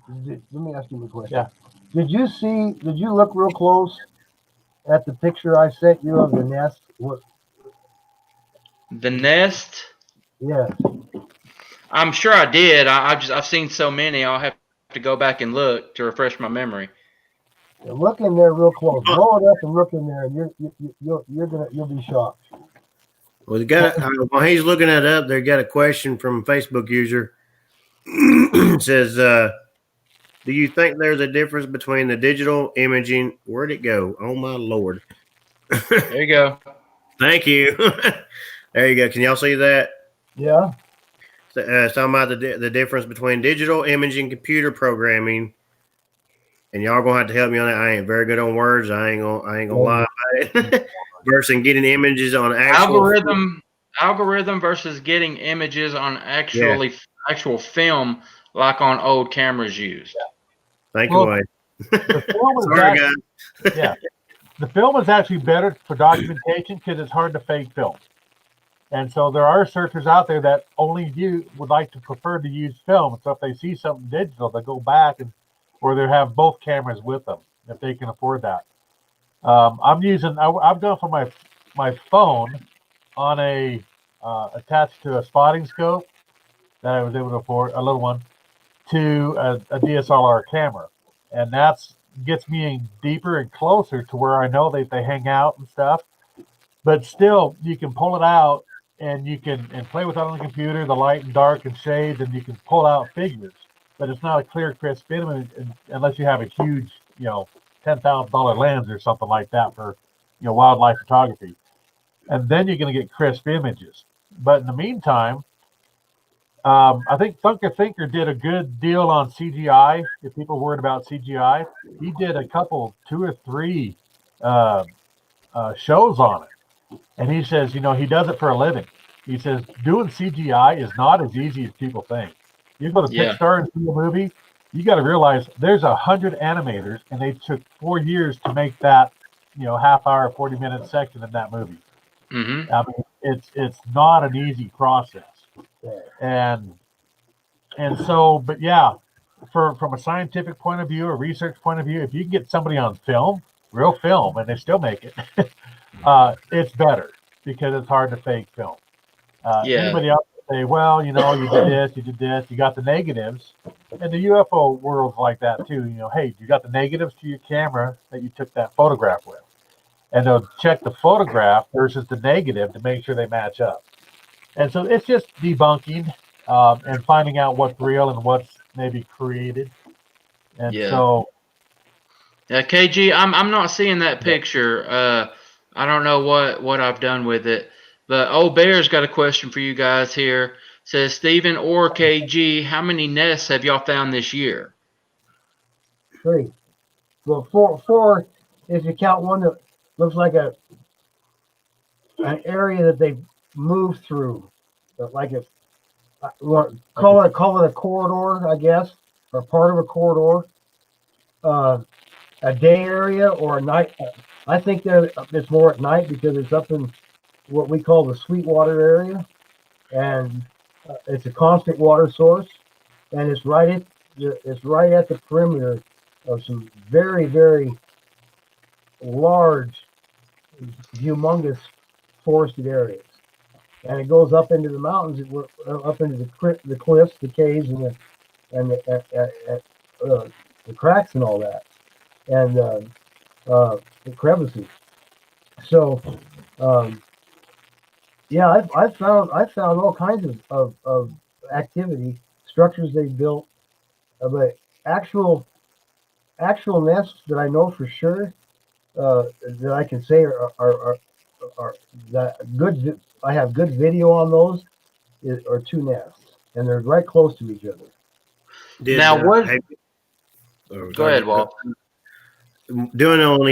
me ask you a question. Yeah. Did you look real close at the picture I sent you of the nest? What? The nest? Yeah. I'm sure I did. I've seen so many. I'll have to go back and look to refresh my memory. Yeah, look in there real close. Blow it up and look in there, and you'll be shocked. Well, while he's looking that up, they got a question from a Facebook user. It says, do you think there's a difference between the digital imaging? Where'd it go? Oh, my Lord. There you go. Thank you. There you go. Can y'all see that? Yeah. It's talking about the difference between digital imaging, computer programming, and y'all gonna have to help me on that. I ain't very good on words. I ain't gonna lie about it. Versus getting images on algorithm versus getting images on actual film, like on old cameras used. Thank you, Wayne. Sorry, guys. Yeah, the film is actually better for documentation because it's hard to fake film. And so there are searchers out there that would prefer to use film. So if they see something digital, they go back or they have both cameras with them if they can afford that. I've gone for my phone on attached to a spotting scope that I was able to afford, a little one, to a DSLR camera, and gets me in deeper and closer to where I know they hang out and stuff. But still, you can pull it out and you can play with it on the computer, the light and dark and shades, and you can pull out figures. But it's not a clear, crisp image unless you have a huge, $10,000 lens or something like that for, wildlife photography. And then you're going to get crisp images. But in the meantime, I think Funker Thinker did a good deal on CGI. If people are worried about CGI, he did a couple, 2 or 3 shows on it. And he says, he does it for a living. He says, doing CGI is not as easy as people think. You go to Yeah. Pixar and see a movie, you got to realize there's 100 animators, and they took 4 years to make that, half hour, 40-minute section in that movie. Mm-hmm. I mean, it's not an easy process. And so, but yeah, from a scientific point of view, a research point of view, if you can get somebody on film, real film, and they still make it, it's better because it's hard to fake film. Yeah. Anybody else say, well, you did this, you got the negatives, and the UFO world's like that too. Hey, you got the negatives to your camera that you took that photograph with, and they'll check the photograph versus the negative to make sure they match up. And so it's just debunking and finding out what's real and what's maybe created. And Yeah. so, KG, I'm not seeing that picture. I don't know what I've done with it. But Old Bear's got a question for you guys here. Says Stephen or KG, how many nests have y'all found this year? 3. Well, four if you count one that looks like an area that they moved through, like call it a corridor, I guess, or part of a corridor, a day area or a night. I think it's more at night because it's up in what we call the Sweetwater area, and it's a constant water source, and it's right at the perimeter of some very, very large, humongous forested areas, and it goes up into the mountains, up into the cliffs, the caves, and the cracks and all that, and the crevices. So, yeah, I found all kinds of activity, structures they built, but actual nests that I know for sure that I can say are that good. I have good video on those. Are 2 nests, and they're right close to each other. Now, what? Go ahead, Walt. Doing on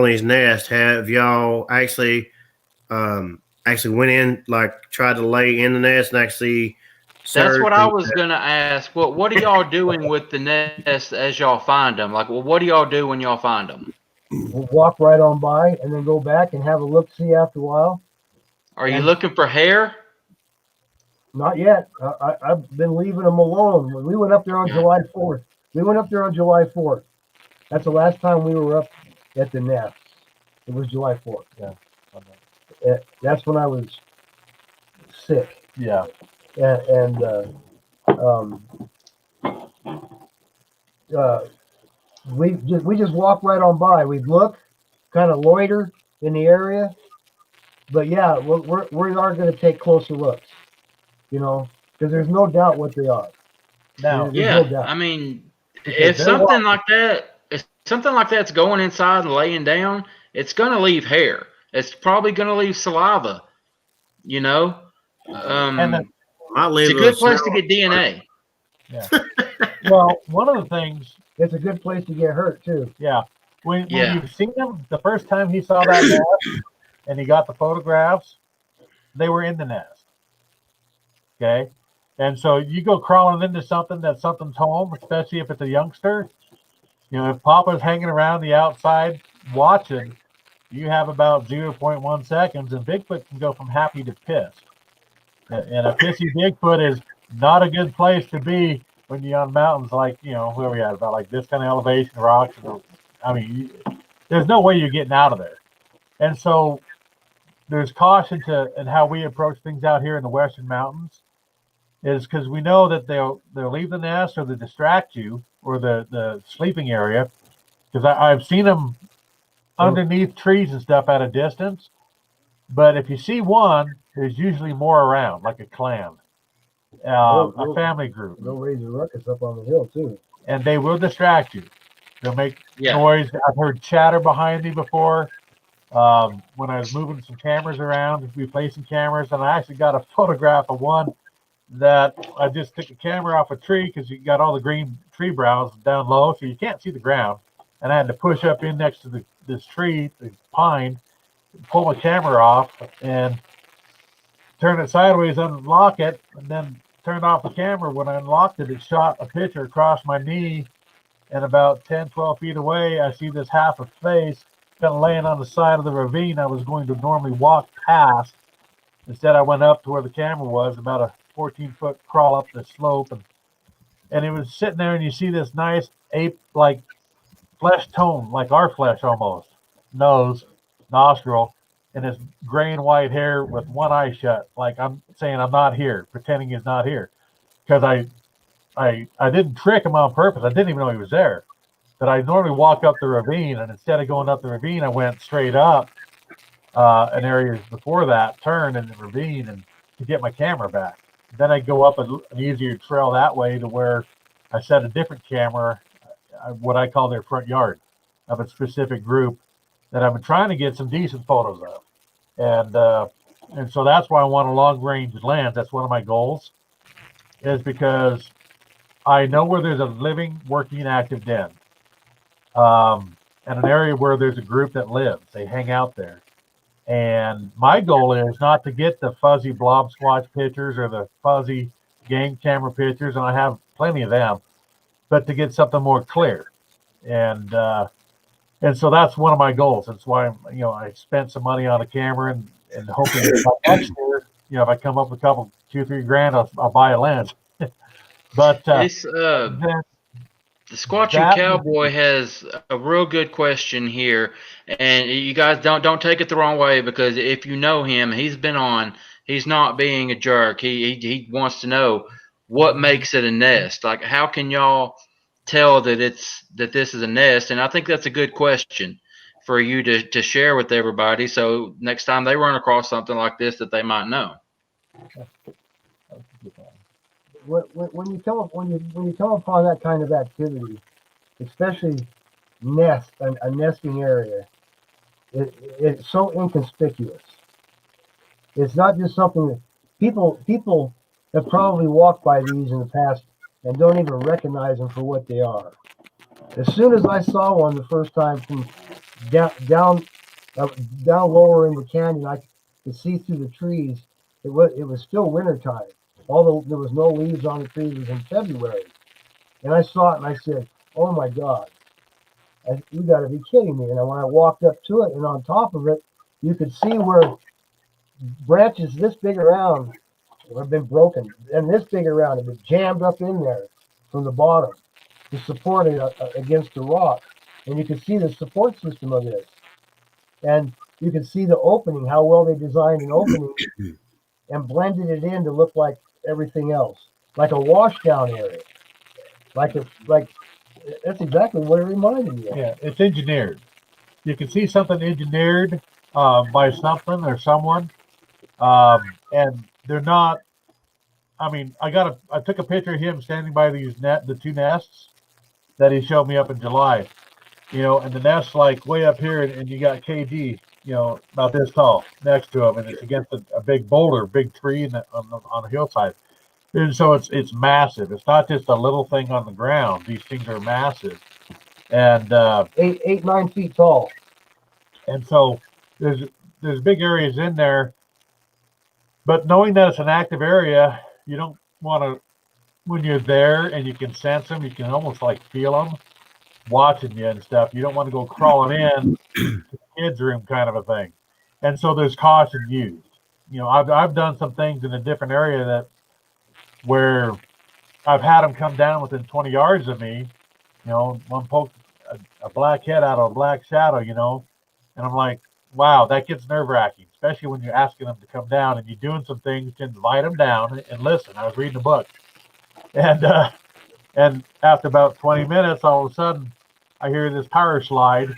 these nests, have y'all actually went in, like tried to lay in the nest and actually? That's what I was gonna ask. What are y'all doing with the nests as y'all find them? Like, what do y'all do when y'all find them? We'll walk right on by and then go back and have a look see after a while. Are you looking for hair? Not yet. I've been leaving them alone. We went up there on July 4th. That's the last time we were up at the nest. It was July 4th. Yeah. That's when I was sick. yeah. And we just walk right on by. We'd look, kind of loiter in the area, but yeah, we are going to take closer looks, because there's no doubt what they are. Now, yeah, no doubt. I mean, if something like that's going inside and laying down, it's going to leave hair. It's probably going to leave saliva. It's a good place to get DNA. Yeah. Well, one of the things, it's a good place to get hurt too. Yeah. When you've seen him the first time he saw that nest and he got the photographs, they were in the nest. Okay. And so you go crawling into something's home, especially if it's a youngster. If Papa's hanging around the outside watching, you have about 0.1 seconds, and Bigfoot can go from happy to pissed. And a pissy Bigfoot is not a good place to be when you're on mountains like, where are we at? About like this kind of elevation, rocks. I mean, there's no way you're getting out of there. And so there's caution in how we approach things out here in the Western Mountains, is because we know that they'll leave the nest or they distract you or the sleeping area. Because I've seen them underneath trees and stuff at a distance. But if you see one, there's usually more around, like a clan, a family group. They'll raise a ruckus up on the hill too. And they will distract you. They'll make Yeah. noise. I've heard chatter behind me before. When I was moving some cameras around, replacing cameras, and I actually got a photograph of one that I just took a camera off a tree because you got all the green tree browse down low, so you can't see the ground. And I had to push up in next to this tree, the pine, pull my camera off and turn it sideways, unlock it, and then turned off the camera. When I unlocked it, it shot a picture across my knee, and about 10, 12 feet away, I see this half a face kind of laying on the side of the ravine I was going to normally walk past. Instead, I went up to where the camera was, about a 14-foot crawl up the slope, and it was sitting there, and you see this nice ape-like flesh tone, like our flesh almost, nose, nostril, and his gray and white hair with one eye shut, like I'm saying I'm not here, pretending he's not here, because I didn't trick him on purpose. I didn't even know he was there. But I normally walk up the ravine, and instead of going up the ravine, I went straight up an area before that, turned in the ravine, and to get my camera back. Then I go up an easier trail that way to where I set a different camera, what I call their front yard, of a specific group that I've been trying to get some decent photos of. And so that's why I want a long range lens. That's one of my goals, is because I know where there's a living, working, active den, and an area where there's a group that lives. They hang out there. And my goal is not to get the fuzzy blob squatch pictures or the fuzzy game camera pictures, and I have plenty of them, but to get something more clear. And so that's one of my goals. That's why I spent some money on a camera and hoping next year, if I come up with a couple, $2-3 I'll buy a lens. But It's the Squatching Cowboy has a real good question here, and you guys don't take it the wrong way, because if you know him, he's been on. He's not being a jerk. He wants to know what makes it a nest. Like, how can y'all tell that this is a nest? And I think that's a good question for you to share with everybody, so next time they run across something like this, that they might know. When you come upon that kind of activity, especially a nesting area, it's so inconspicuous. It's not just something that people have probably walked by these in the past and don't even recognize them for what they are. As soon as I saw one the first time from down lower in the canyon, I could see through the trees. It was still wintertime. Although there was no leaves on the trees, it was in February. And I saw it and I said, "Oh my God, you got to be kidding me." And when I walked up to it, and on top of it, you could see where branches this big around have been broken, and this big around have been jammed up in there from the bottom to support it against the rock. And you can see the support system of this. And you can see the opening, how well they designed an opening and blended it in to look like everything else, like a washdown area. Like that's exactly what it reminded me of. Yeah, it's engineered. You can see something engineered by something or someone, and they're not. I mean, I took a picture of him standing by the two nests that he showed me up in July. And the nest's like way up here, and you got KD, about this tall next to him, and it's against a big boulder, big tree on the hillside. And so it's massive. It's not just a little thing on the ground. These things are massive, and 9 feet tall. And so there's big areas in there, but knowing that it's an active area, you don't want to. When you're there and you can sense them, you can almost like feel them watching you and stuff. You don't want to go crawling in to the kids' room, kind of a thing. And so there's caution used. I've done some things in a different area where I've had them come down within 20 yards of me. One poked a black head out of a black shadow. And I'm like, wow, that gets nerve-wracking, especially when you're asking them to come down and you're doing some things to invite them down and listen. I was reading a book, and after about 20 minutes, all of a sudden, I hear this power slide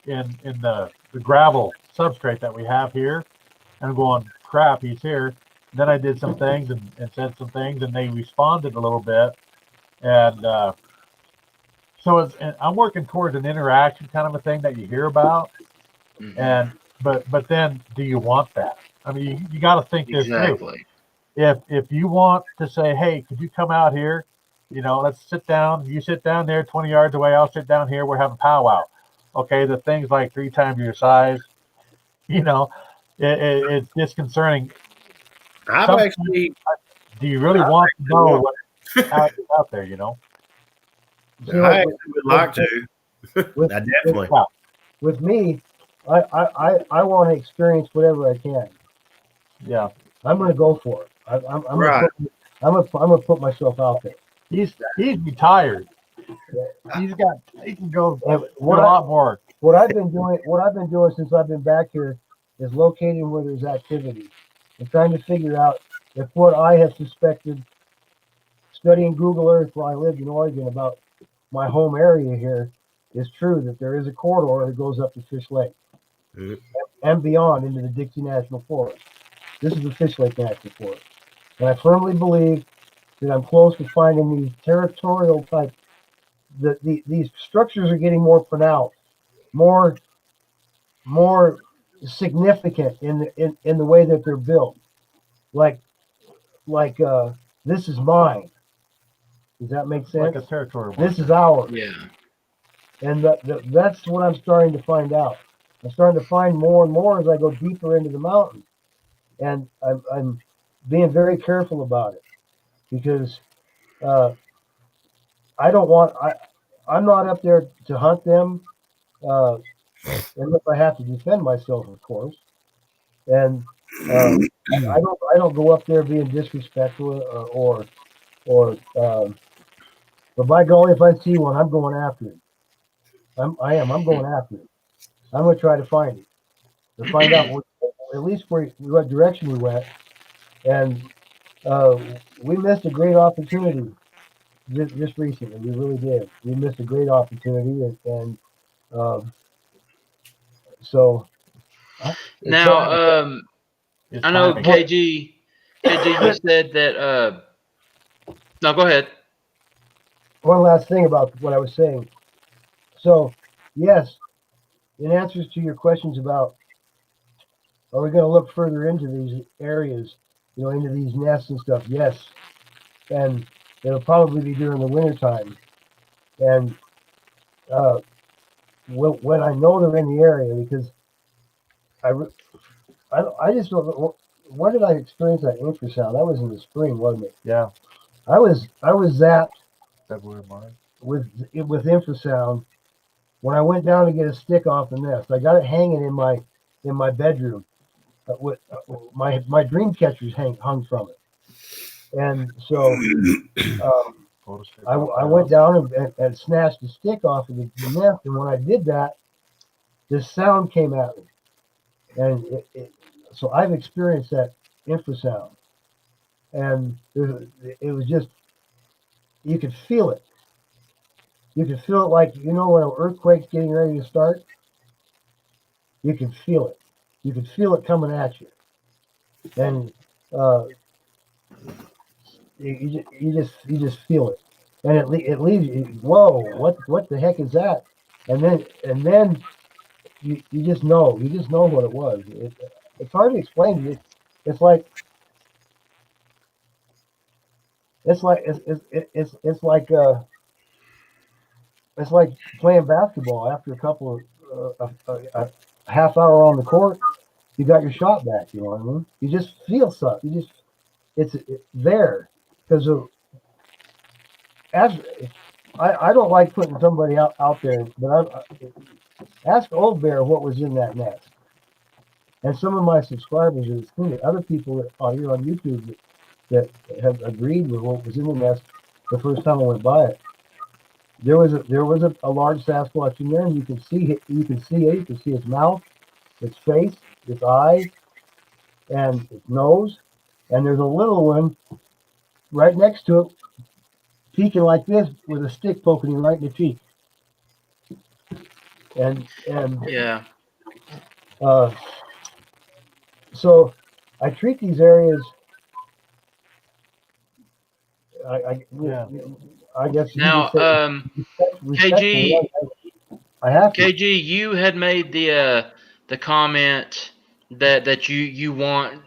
in the gravel substrate that we have here, and I'm going, crap, he's here. And then I did some things and said some things, and they responded a little bit, and So and I'm working towards an interaction kind of a thing that you hear about, Mhm. and but then do you want that? I mean, you got to think this through. Exactly. If you want to say, hey, could you come out here? Let's sit down. You sit down there 20 yards away. I'll sit down here. We're having powwow. Okay, the thing's like 3 times your size. It's disconcerting. I've Sometimes, actually, do you really I want to know want- what's out there? See, I with, actually would like to. with, I definitely. with me, I want to experience whatever I can. Yeah. I'm going to go for it. I'm Right. I'm gonna put myself out there. He's retired. He can go And do a lot more. what I've been doing since I've been back here is locating where there's activity and trying to figure out if what I have suspected, studying Google Earth while I lived in Oregon about my home area here, is true, that there is a corridor that goes up to Fish Lake Mhm. and beyond into the Dixie National Forest. This is the Fish Lake National Forest. And I firmly believe that I'm close to finding these territorial type, these structures are getting more pronounced, more significant in the way that they're built. Like this is mine. Does that make sense? Like a territory. This is ours. Yeah. And that's what I'm starting to find out. I'm starting to find more and more as I go deeper into the mountain. And I'm being very careful about it because I don't want, I'm not up there to hunt them unless I have to defend myself, of course. And I don't go up there being disrespectful or but by golly, if I see one, I'm going after it. I'm going after it. I'm going to try to find it, to find out at least what direction we went. And we missed a great opportunity just recently. We really did. We missed a great opportunity, and so Now, It's I know timing. KG, you said that. No, go ahead. one last thing about what I was saying. So, yes, in answers to your questions about are we going to look further into these areas, into these nests and stuff? Yes, and it'll probably be during the winter time. And when I know they're in the area, because I just don't know, when did I experience that infrasound? That was in the spring, wasn't it? Yeah. I was zapped February, March. with infrasound when I went down to get a stick off the nest. I got it hanging in my bedroom. With my dream catchers hung from it, and so I went down and snatched the stick off of the nest. And when I did that, this sound came at me, and so I've experienced that infrasound, and it was just, you could feel it. You could feel it like when an earthquake's getting ready to start. You can feel it. You can feel it coming at you, and you just feel it, and it leaves you. Whoa! What the heck is that? And then you just know what it was. It's hard to explain. It's like it's like it's like it's like playing basketball after a couple of a half hour on the court. You got your shot back. You know what I mean? You just feel something. It's there because I don't like putting somebody out there, but ask Old Bear what was in that nest. And some of my subscribers have seen it. Other people that are here on YouTube that have agreed with what was in the nest the first time I went by it. There was a large Sasquatch in there, and you can see it. You can see its mouth, its face, its eyes, and its nose. And there's a little one right next to it, peeking like this with a stick poking him right in the cheek. And Yeah. So I treat these areas Yeah. I guess you Now, just say respectfully. I have to. KG, you had made the comment that you want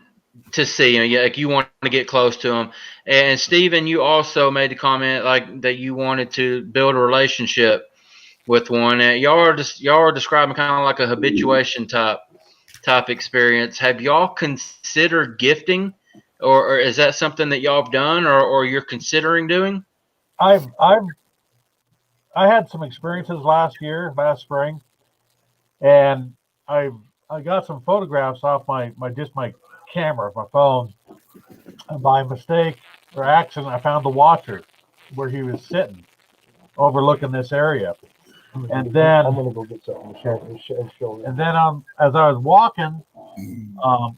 to see him, like you want to get close to him, and Stephen, you also made the comment like that you wanted to build a relationship with one. And y'all are describing kind of like a habituation type experience. Have y'all considered gifting, or is that something that y'all have done, or you're considering doing? I had some experiences last spring, and I got some photographs off my camera, my phone, and by mistake or accident, I found the watcher where he was sitting, overlooking this area. And then I'm gonna go get something and show you. And then as I was walking,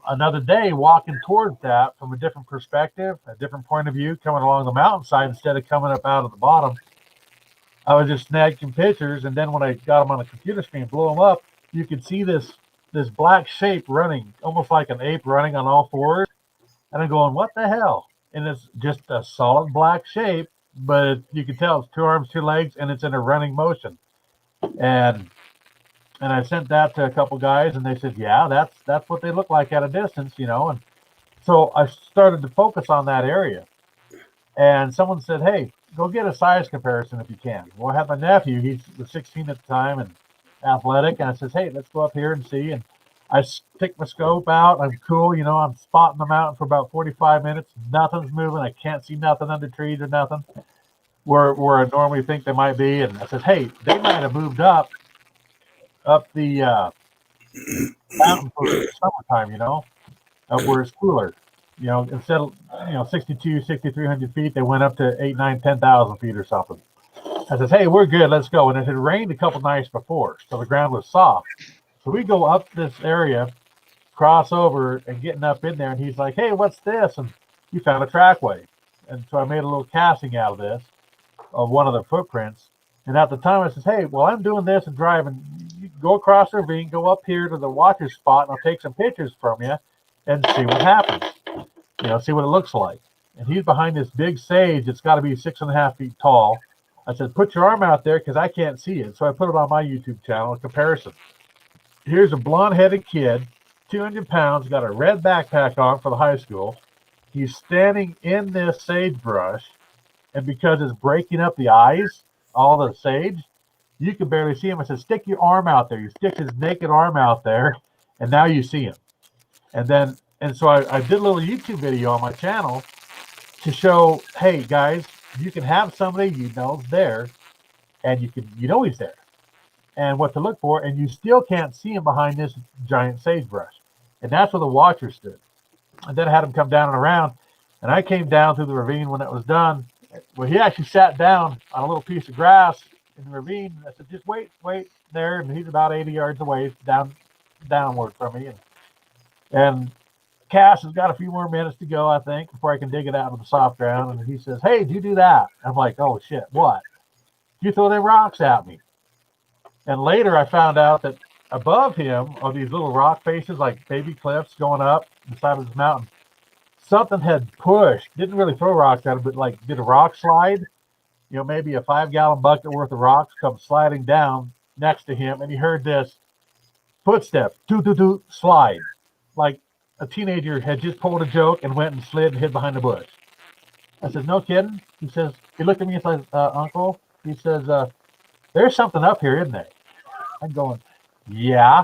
another day, walking towards that from a different perspective, a different point of view, coming along the mountainside instead of coming up out of the bottom, I was just snagging pictures. And then when I got them on a computer screen, blew them up, you could see this black shape running, almost like an ape running on all fours. And I'm going, what the hell? And it's just a solid black shape, but you can tell it's 2 arms, 2 legs, and it's in a running motion. And I sent that to a couple guys, and they said, yeah, that's what they look like at a distance, And so I started to focus on that area. And someone said, hey, go get a size comparison if you can. Well, I had my nephew, he was 16 at the time and athletic, and I says, hey, let's go up here and see. And I stick my scope out. I'm cool, I'm spotting the mountain for about 45 minutes. Nothing's moving. I can't see nothing under trees or nothing where I normally think they might be. And I said, hey, they might have moved up the mountain for summertime, up where it's cooler. Instead of 62, 6,300 feet, they went up to 8, 9, 10,000 feet or something. I says, hey, we're good, let's go. And it had rained a couple nights before, so the ground was soft. So we go up this area, cross over, and getting up in there, and he's like, hey, what's this? And he found a trackway. And so I made a little casting out of this, of one of the footprints. And at the time, I says, hey, well, I'm doing this and driving. You go across the ravine, go up here to the watcher spot, and I'll take some pictures from you and see what happens. See what it looks like. And he's behind this big sage. It's got to be 6.5 feet tall. I said, put your arm out there because I can't see it. So I put it on my YouTube channel, a comparison. Here's a blonde-headed kid, 200 pounds, got a red backpack on for the high school. He's standing in this sagebrush, and because it's breaking up the eyes, all the sage, you can barely see him. I said, stick your arm out there. You stick his naked arm out there, and now you see him. And so I did a little YouTube video on my channel to show, hey, guys, you can have somebody you know is there, and you know he's there, and what to look for, and you still can't see him behind this giant sagebrush. And that's where the watcher stood. And then I had him come down and around, and I came down through the ravine when it was done. Well, he actually sat down on a little piece of grass in the ravine. I said, just wait there. And he's about 80 yards away, downward from me. And Cass has got a few more minutes to go, I think, before I can dig it out of the soft ground. And he says, hey, did you do that? I'm like, oh, shit, what? You throw them rocks at me. And later I found out that above him are these little rock faces, like baby cliffs going up the side of this mountain. Something had pushed, didn't really throw rocks at him, but like did a rock slide, maybe a 5-gallon bucket worth of rocks come sliding down next to him. And he heard this footstep, toot, slide. Like a teenager had just pulled a joke and went and slid and hid behind the bush. I said, no kidding. He says, he looked at me and says, Uncle, he says, there's something up here, isn't there? I'm going, yeah.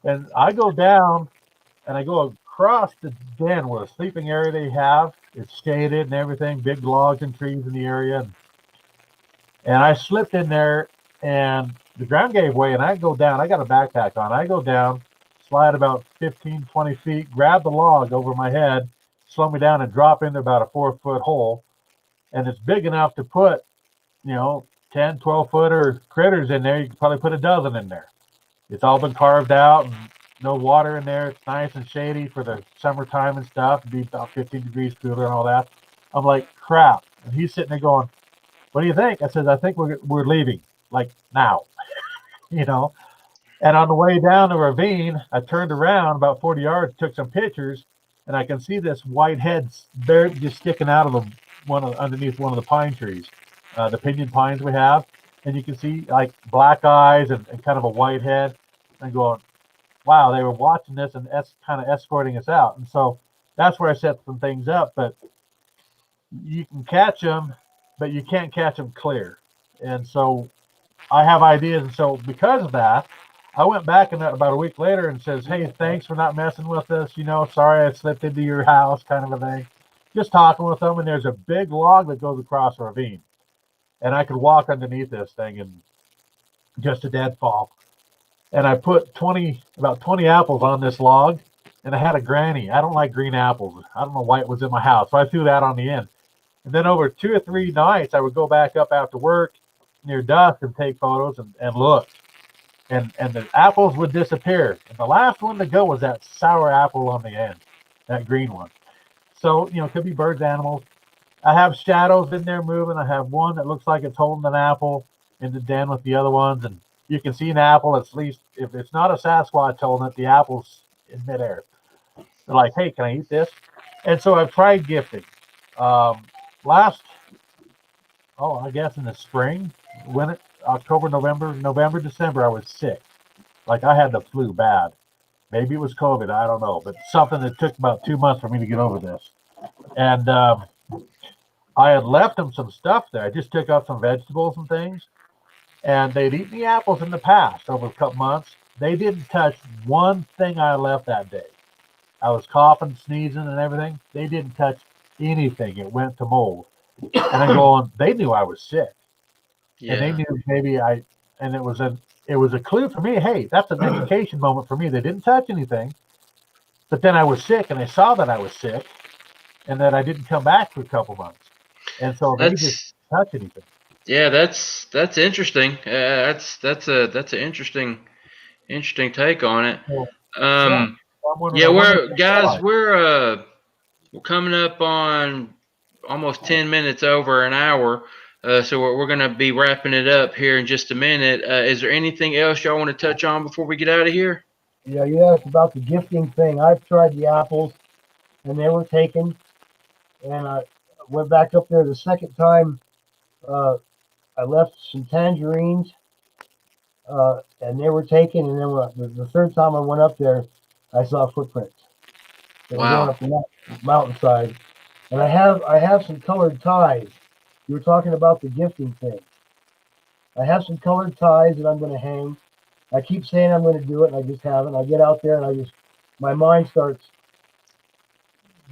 And I go down and I go across the den where the sleeping area they have. It's shaded and everything, big logs and trees in the area. And I slipped in there and the ground gave way and I go down. I got a backpack on. I go down, slide about 15, 20 feet, grab the log over my head, slow me down and drop into about a 4-foot hole. And it's big enough to put, 10, 12-footer critters in there. You could probably put a dozen in there. It's all been carved out and no water in there. It's nice and shady for the summertime and stuff. It'd be about 15 degrees cooler and all that. I'm like, crap. And he's sitting there going, what do you think? I said, I think we're leaving, like now, And on the way down the ravine, I turned around about 40 yards, took some pictures, and I can see this white head just sticking out of underneath one of the pine trees, the pinyon pines we have, and you can see like black eyes and kind of a white head, and going, wow, they were watching this and kind of escorting us out. And so that's where I set some things up. But you can catch them, but you can't catch them clear. And so I have ideas. And so because of that, I went back about a week later and says, hey, thanks for not messing with us. Sorry I slipped into your house, kind of a thing. Just talking with them. And there's a big log that goes across a ravine. And I could walk underneath this thing and just a deadfall. And I put about 20 apples on this log. And I had a granny. I don't like green apples. I don't know why it was in my house. So I threw that on the end. And then over 2 or 3 nights, I would go back up after work near dusk and take photos and look. And the apples would disappear. And the last one to go was that sour apple on the end, that green one. So, it could be birds, animals. I have shadows in there moving. I have one that looks like it's holding an apple in the den with the other ones. And you can see an apple, at least if it's not a Sasquatch holding it, the apple's in midair. They're like, hey, can I eat this? And so I've tried gifting. I guess in the spring, October, November, December, I was sick. Like I had the flu bad. Maybe it was COVID, I don't know, but something that took about 2 months for me to get over this. And I had left them some stuff there. I just took out some vegetables and things, and they'd eaten the apples in the past over a couple months. They didn't touch one thing I left that day. I was coughing, sneezing, and everything. They didn't touch anything. It went to mold. And I'm going, they knew I was sick. Yeah. And they knew it was a clue for me. Hey, that's an education moment for me. They didn't touch anything, but then I was sick, and they saw that I was sick, and that I didn't come back for a couple months, and so they just touch anything. Yeah, that's interesting. That's an interesting take on it. We're coming up on almost 10 minutes over an hour. So we're going to be wrapping it up here in just a minute. Is there anything else y'all want to touch on before we get out of here? Yeah, you asked about the gifting thing. I've tried the apples, and they were taken. And I went back up there the second time. I left some tangerines, and they were taken. And then the third time I went up there, I saw footprints. They were going up the mountainside. And I have some colored ties. You were talking about the gifting thing. I have some colored ties that I'm going to hang. I keep saying I'm going to do it, and I just haven't. I get out there, and my mind starts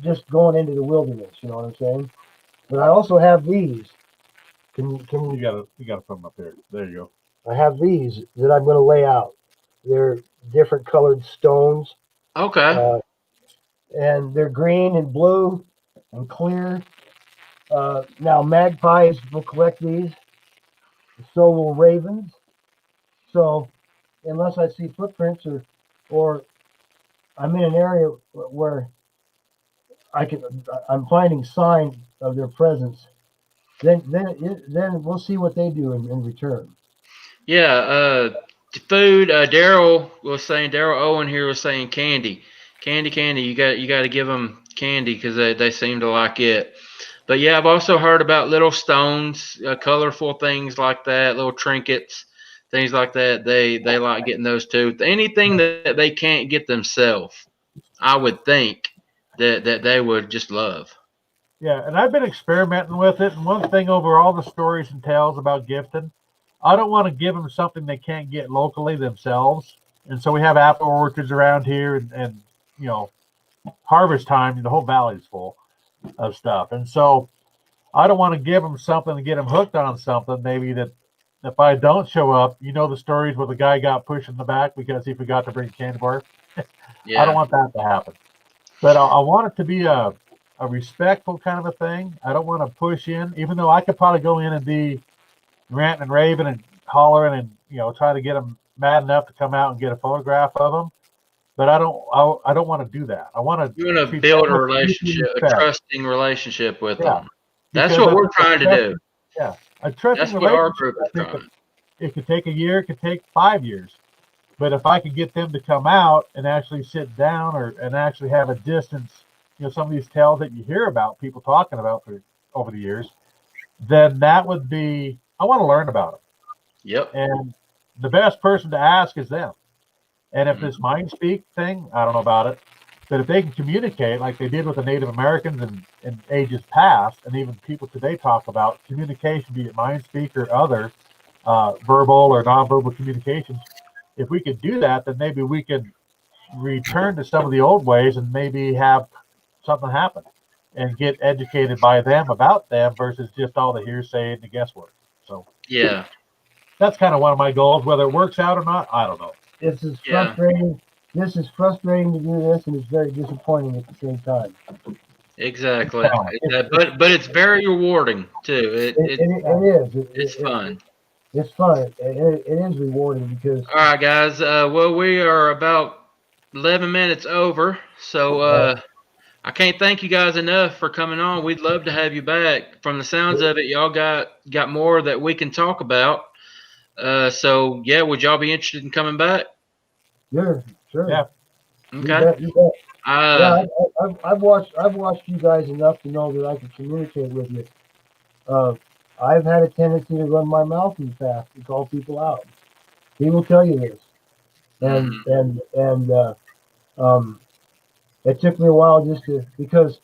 just going into the wilderness. You know what I'm saying? But I also have these. You got to put them up there. There you go. I have these that I'm going to lay out. They're different colored stones. Okay. And they're green and blue and clear. Now magpies will collect these. So will ravens. So unless I see footprints or I'm in an area where I'm finding signs of their presence, then we'll see what they do in return. Yeah. Food. Daryl Owen here was saying candy. You got to give them candy because they seem to like it. But yeah, I've also heard about little stones, colorful things like that, little trinkets, things like that. They like getting those too. Anything that they can't get themselves, I would think that they would just love. Yeah, and I've been experimenting with it. And one thing over all the stories and tales about gifting, I don't want to give them something they can't get locally themselves. And so we have apple orchards around here, and harvest time, the whole valley's full of stuff. And so I don't want to give them something to get them hooked on something. Maybe that if I don't show up, the stories where the guy got pushed in the back because he forgot to bring a candy bar. Yeah. I don't want that to happen. But I want it to be a respectful kind of a thing. I don't want to push in, even though I could probably go in and be ranting and raving and hollering and try to get them mad enough to come out and get a photograph of them. But I don't want to do that. I want to build a relationship, a trusting relationship with them. That's what we're trying to do. Yeah, a trusting relationship. That's what our group is trying. It could take a year. It could take 5 years. But if I could get them to come out and actually sit down and actually have a distance, some of these tales that you hear about people talking about for over the years, then that would be, I want to learn about it. Yep. And the best person to ask is them. And if this mind speak thing, I don't know about it, but if they can communicate like they did with the Native Americans in ages past, and even people today talk about communication, be it mind speak or other verbal or nonverbal communications, if we could do that, then maybe we could return to some of the old ways and maybe have something happen and get educated by them about them versus just all the hearsay and the guesswork. So Yeah. that's kind of one of my goals. Whether it works out or not, I don't know. This is Yeah. frustrating. This is frustrating to do this, and it's very disappointing at the same time. Exactly. But it's very rewarding too. It is. It's fun. It's fun. It is rewarding because All right, guys. Well, we are about 11 minutes over, so I can't thank you guys enough for coming on. We'd love to have you back. From the sounds of it, y'all got more that we can talk about. So yeah, would y'all be interested in coming back? sure. Yeah. Okay. You bet. Uh, I've watched you guys enough to know that I can communicate with you. I've had a tendency to run my mouth too fast and call people out. He will tell you this, and it took me a while just to, because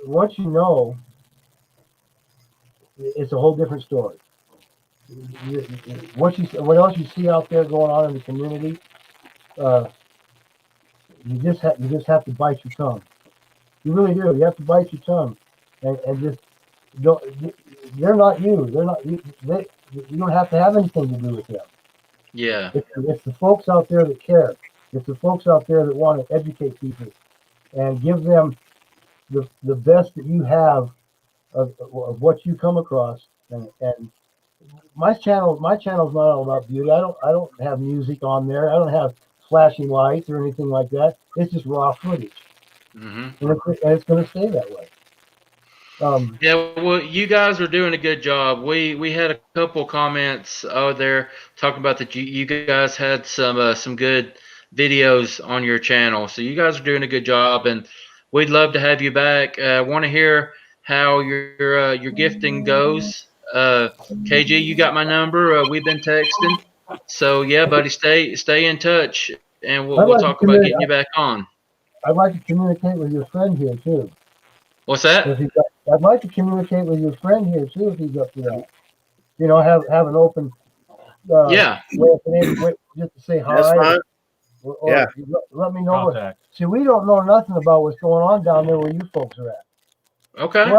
once you know, it's a whole different story. What else you see out there going on in the community, you just have to bite your tongue. You really do. You have to bite your tongue, and just don't. They're not you. They're not you. You don't have to have anything to do with them. yeah. It's the folks out there that care. It's the folks out there that want to educate people and give them the best that you have of what you come across. And my channel's not all about beauty. I don't have music on there. I don't have flashing lights or anything like that. It's just raw footage, and it's going to stay that way. Yeah, well, you guys are doing a good job. We had a couple comments out there talking about that you guys had some good videos on your channel. So you guys are doing a good job, and we'd love to have you back. Want to hear how your gifting goes. KG, you got my number. We've been texting. So yeah, buddy, stay in touch, and we'll talk about getting you back on. I'd like to communicate with your friend here too. What's that? I'd like to communicate with your friend here too if he's up to that. You know, have an open Yeah. way just to say hi. That's fine. Or Yeah. let me know. Contact. See, we don't know nothing about what's going on down there where you folks are at. Okay.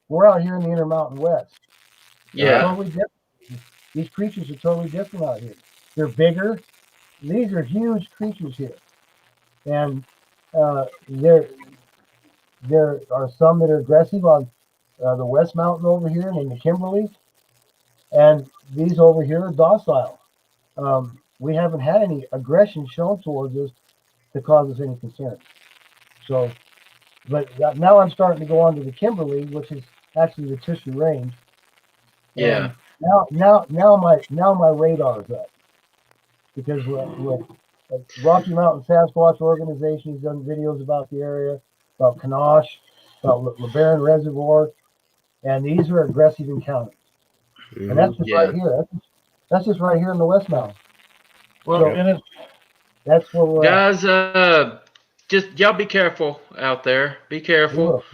We're out here in the Intermountain West. Yeah. Totally different. These creatures are totally different out here. They're bigger. These are huge creatures here, and there are some that are aggressive on the West Mountain over here and in the Kimberleys, and these over here are docile. We haven't had any aggression shown towards us to cause us any concern. So, but now I'm starting to go on to the Kimberley, which is actually the Tissue Range. Yeah. And now my radar is up because with Rocky Mountain Sasquatch Organization has done videos about the area, about Kanosh, about LeBaron Reservoir, and these are aggressive encounters. And that's just right here. That's just right here in the West Mountain. Well, So, and that's where we're at. Guys, just y'all be careful out there. Be careful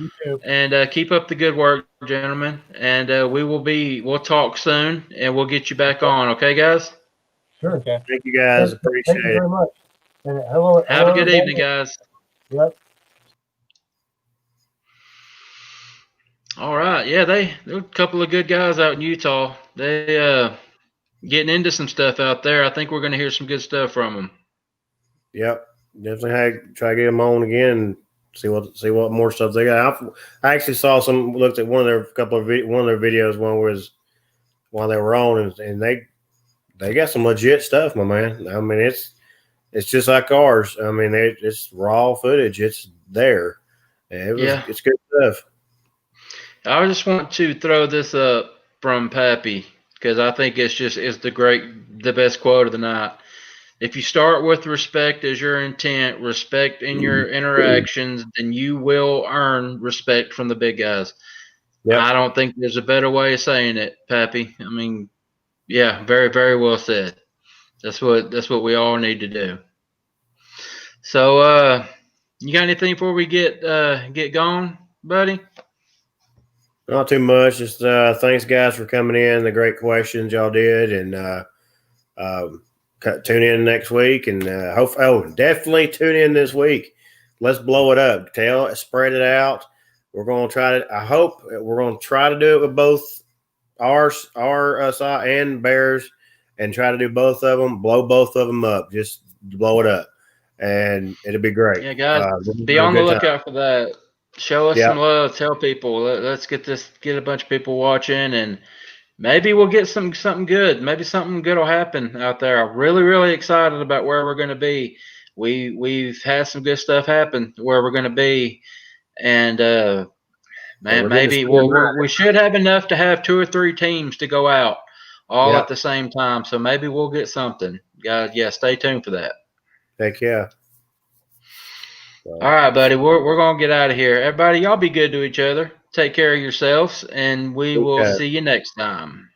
and keep up the good work, gentlemen. And we'll talk soon and we'll get you back on. Okay, guys? Sure. okay. Thank you guys. Thank Appreciate you it. very much. And hello. Have a good everybody. evening, guys. Yep. All right. Yeah, they're a couple of good guys out in Utah. They getting into some stuff out there. I think we're going to hear some good stuff from them. Yep. Definitely try to get them on again and see what more stuff they got. I actually saw looked at one of their videos. One was while they were on, and they got some legit stuff, my man. I mean, it's just like ours. I mean, it's raw footage. It's there. It's good stuff. I just want to throw this up from Pappy because I think it's the best quote of the night. If you start with respect as your intent, respect in your interactions, then you will earn respect from the big guys. Yep. I don't think there's a better way of saying it, Pappy. I mean, yeah, very, very well said. That's what we all need to do. So, you got anything before we get going, buddy? Not too much. Just thanks, guys, for coming in. The great questions y'all did, and tune in next week. And definitely tune in this week. Let's blow it up. Spread it out. We're going to try to. I hope we're going to try to do it with both our side and Bears, and try to do both of them. Blow both of them up. Just blow it up, and it'll be great. Yeah, guys, We'll be have a on the good time. lookout for that. Show us Yeah. some love. Tell people. Let's get a bunch of people watching, and maybe we'll get something good. Maybe something good will happen out there. I'm really, really excited about where we're going to be. We've had some good stuff happen where we're going to be, and man, maybe we should have enough to have 2 or 3 teams to go out all at the same time. So maybe we'll get something, guys. Yeah, stay tuned for that. Heck yeah. All right, buddy. We're gonna get out of here. Everybody, y'all be good to each other. Take care of yourselves, and we will see you next time.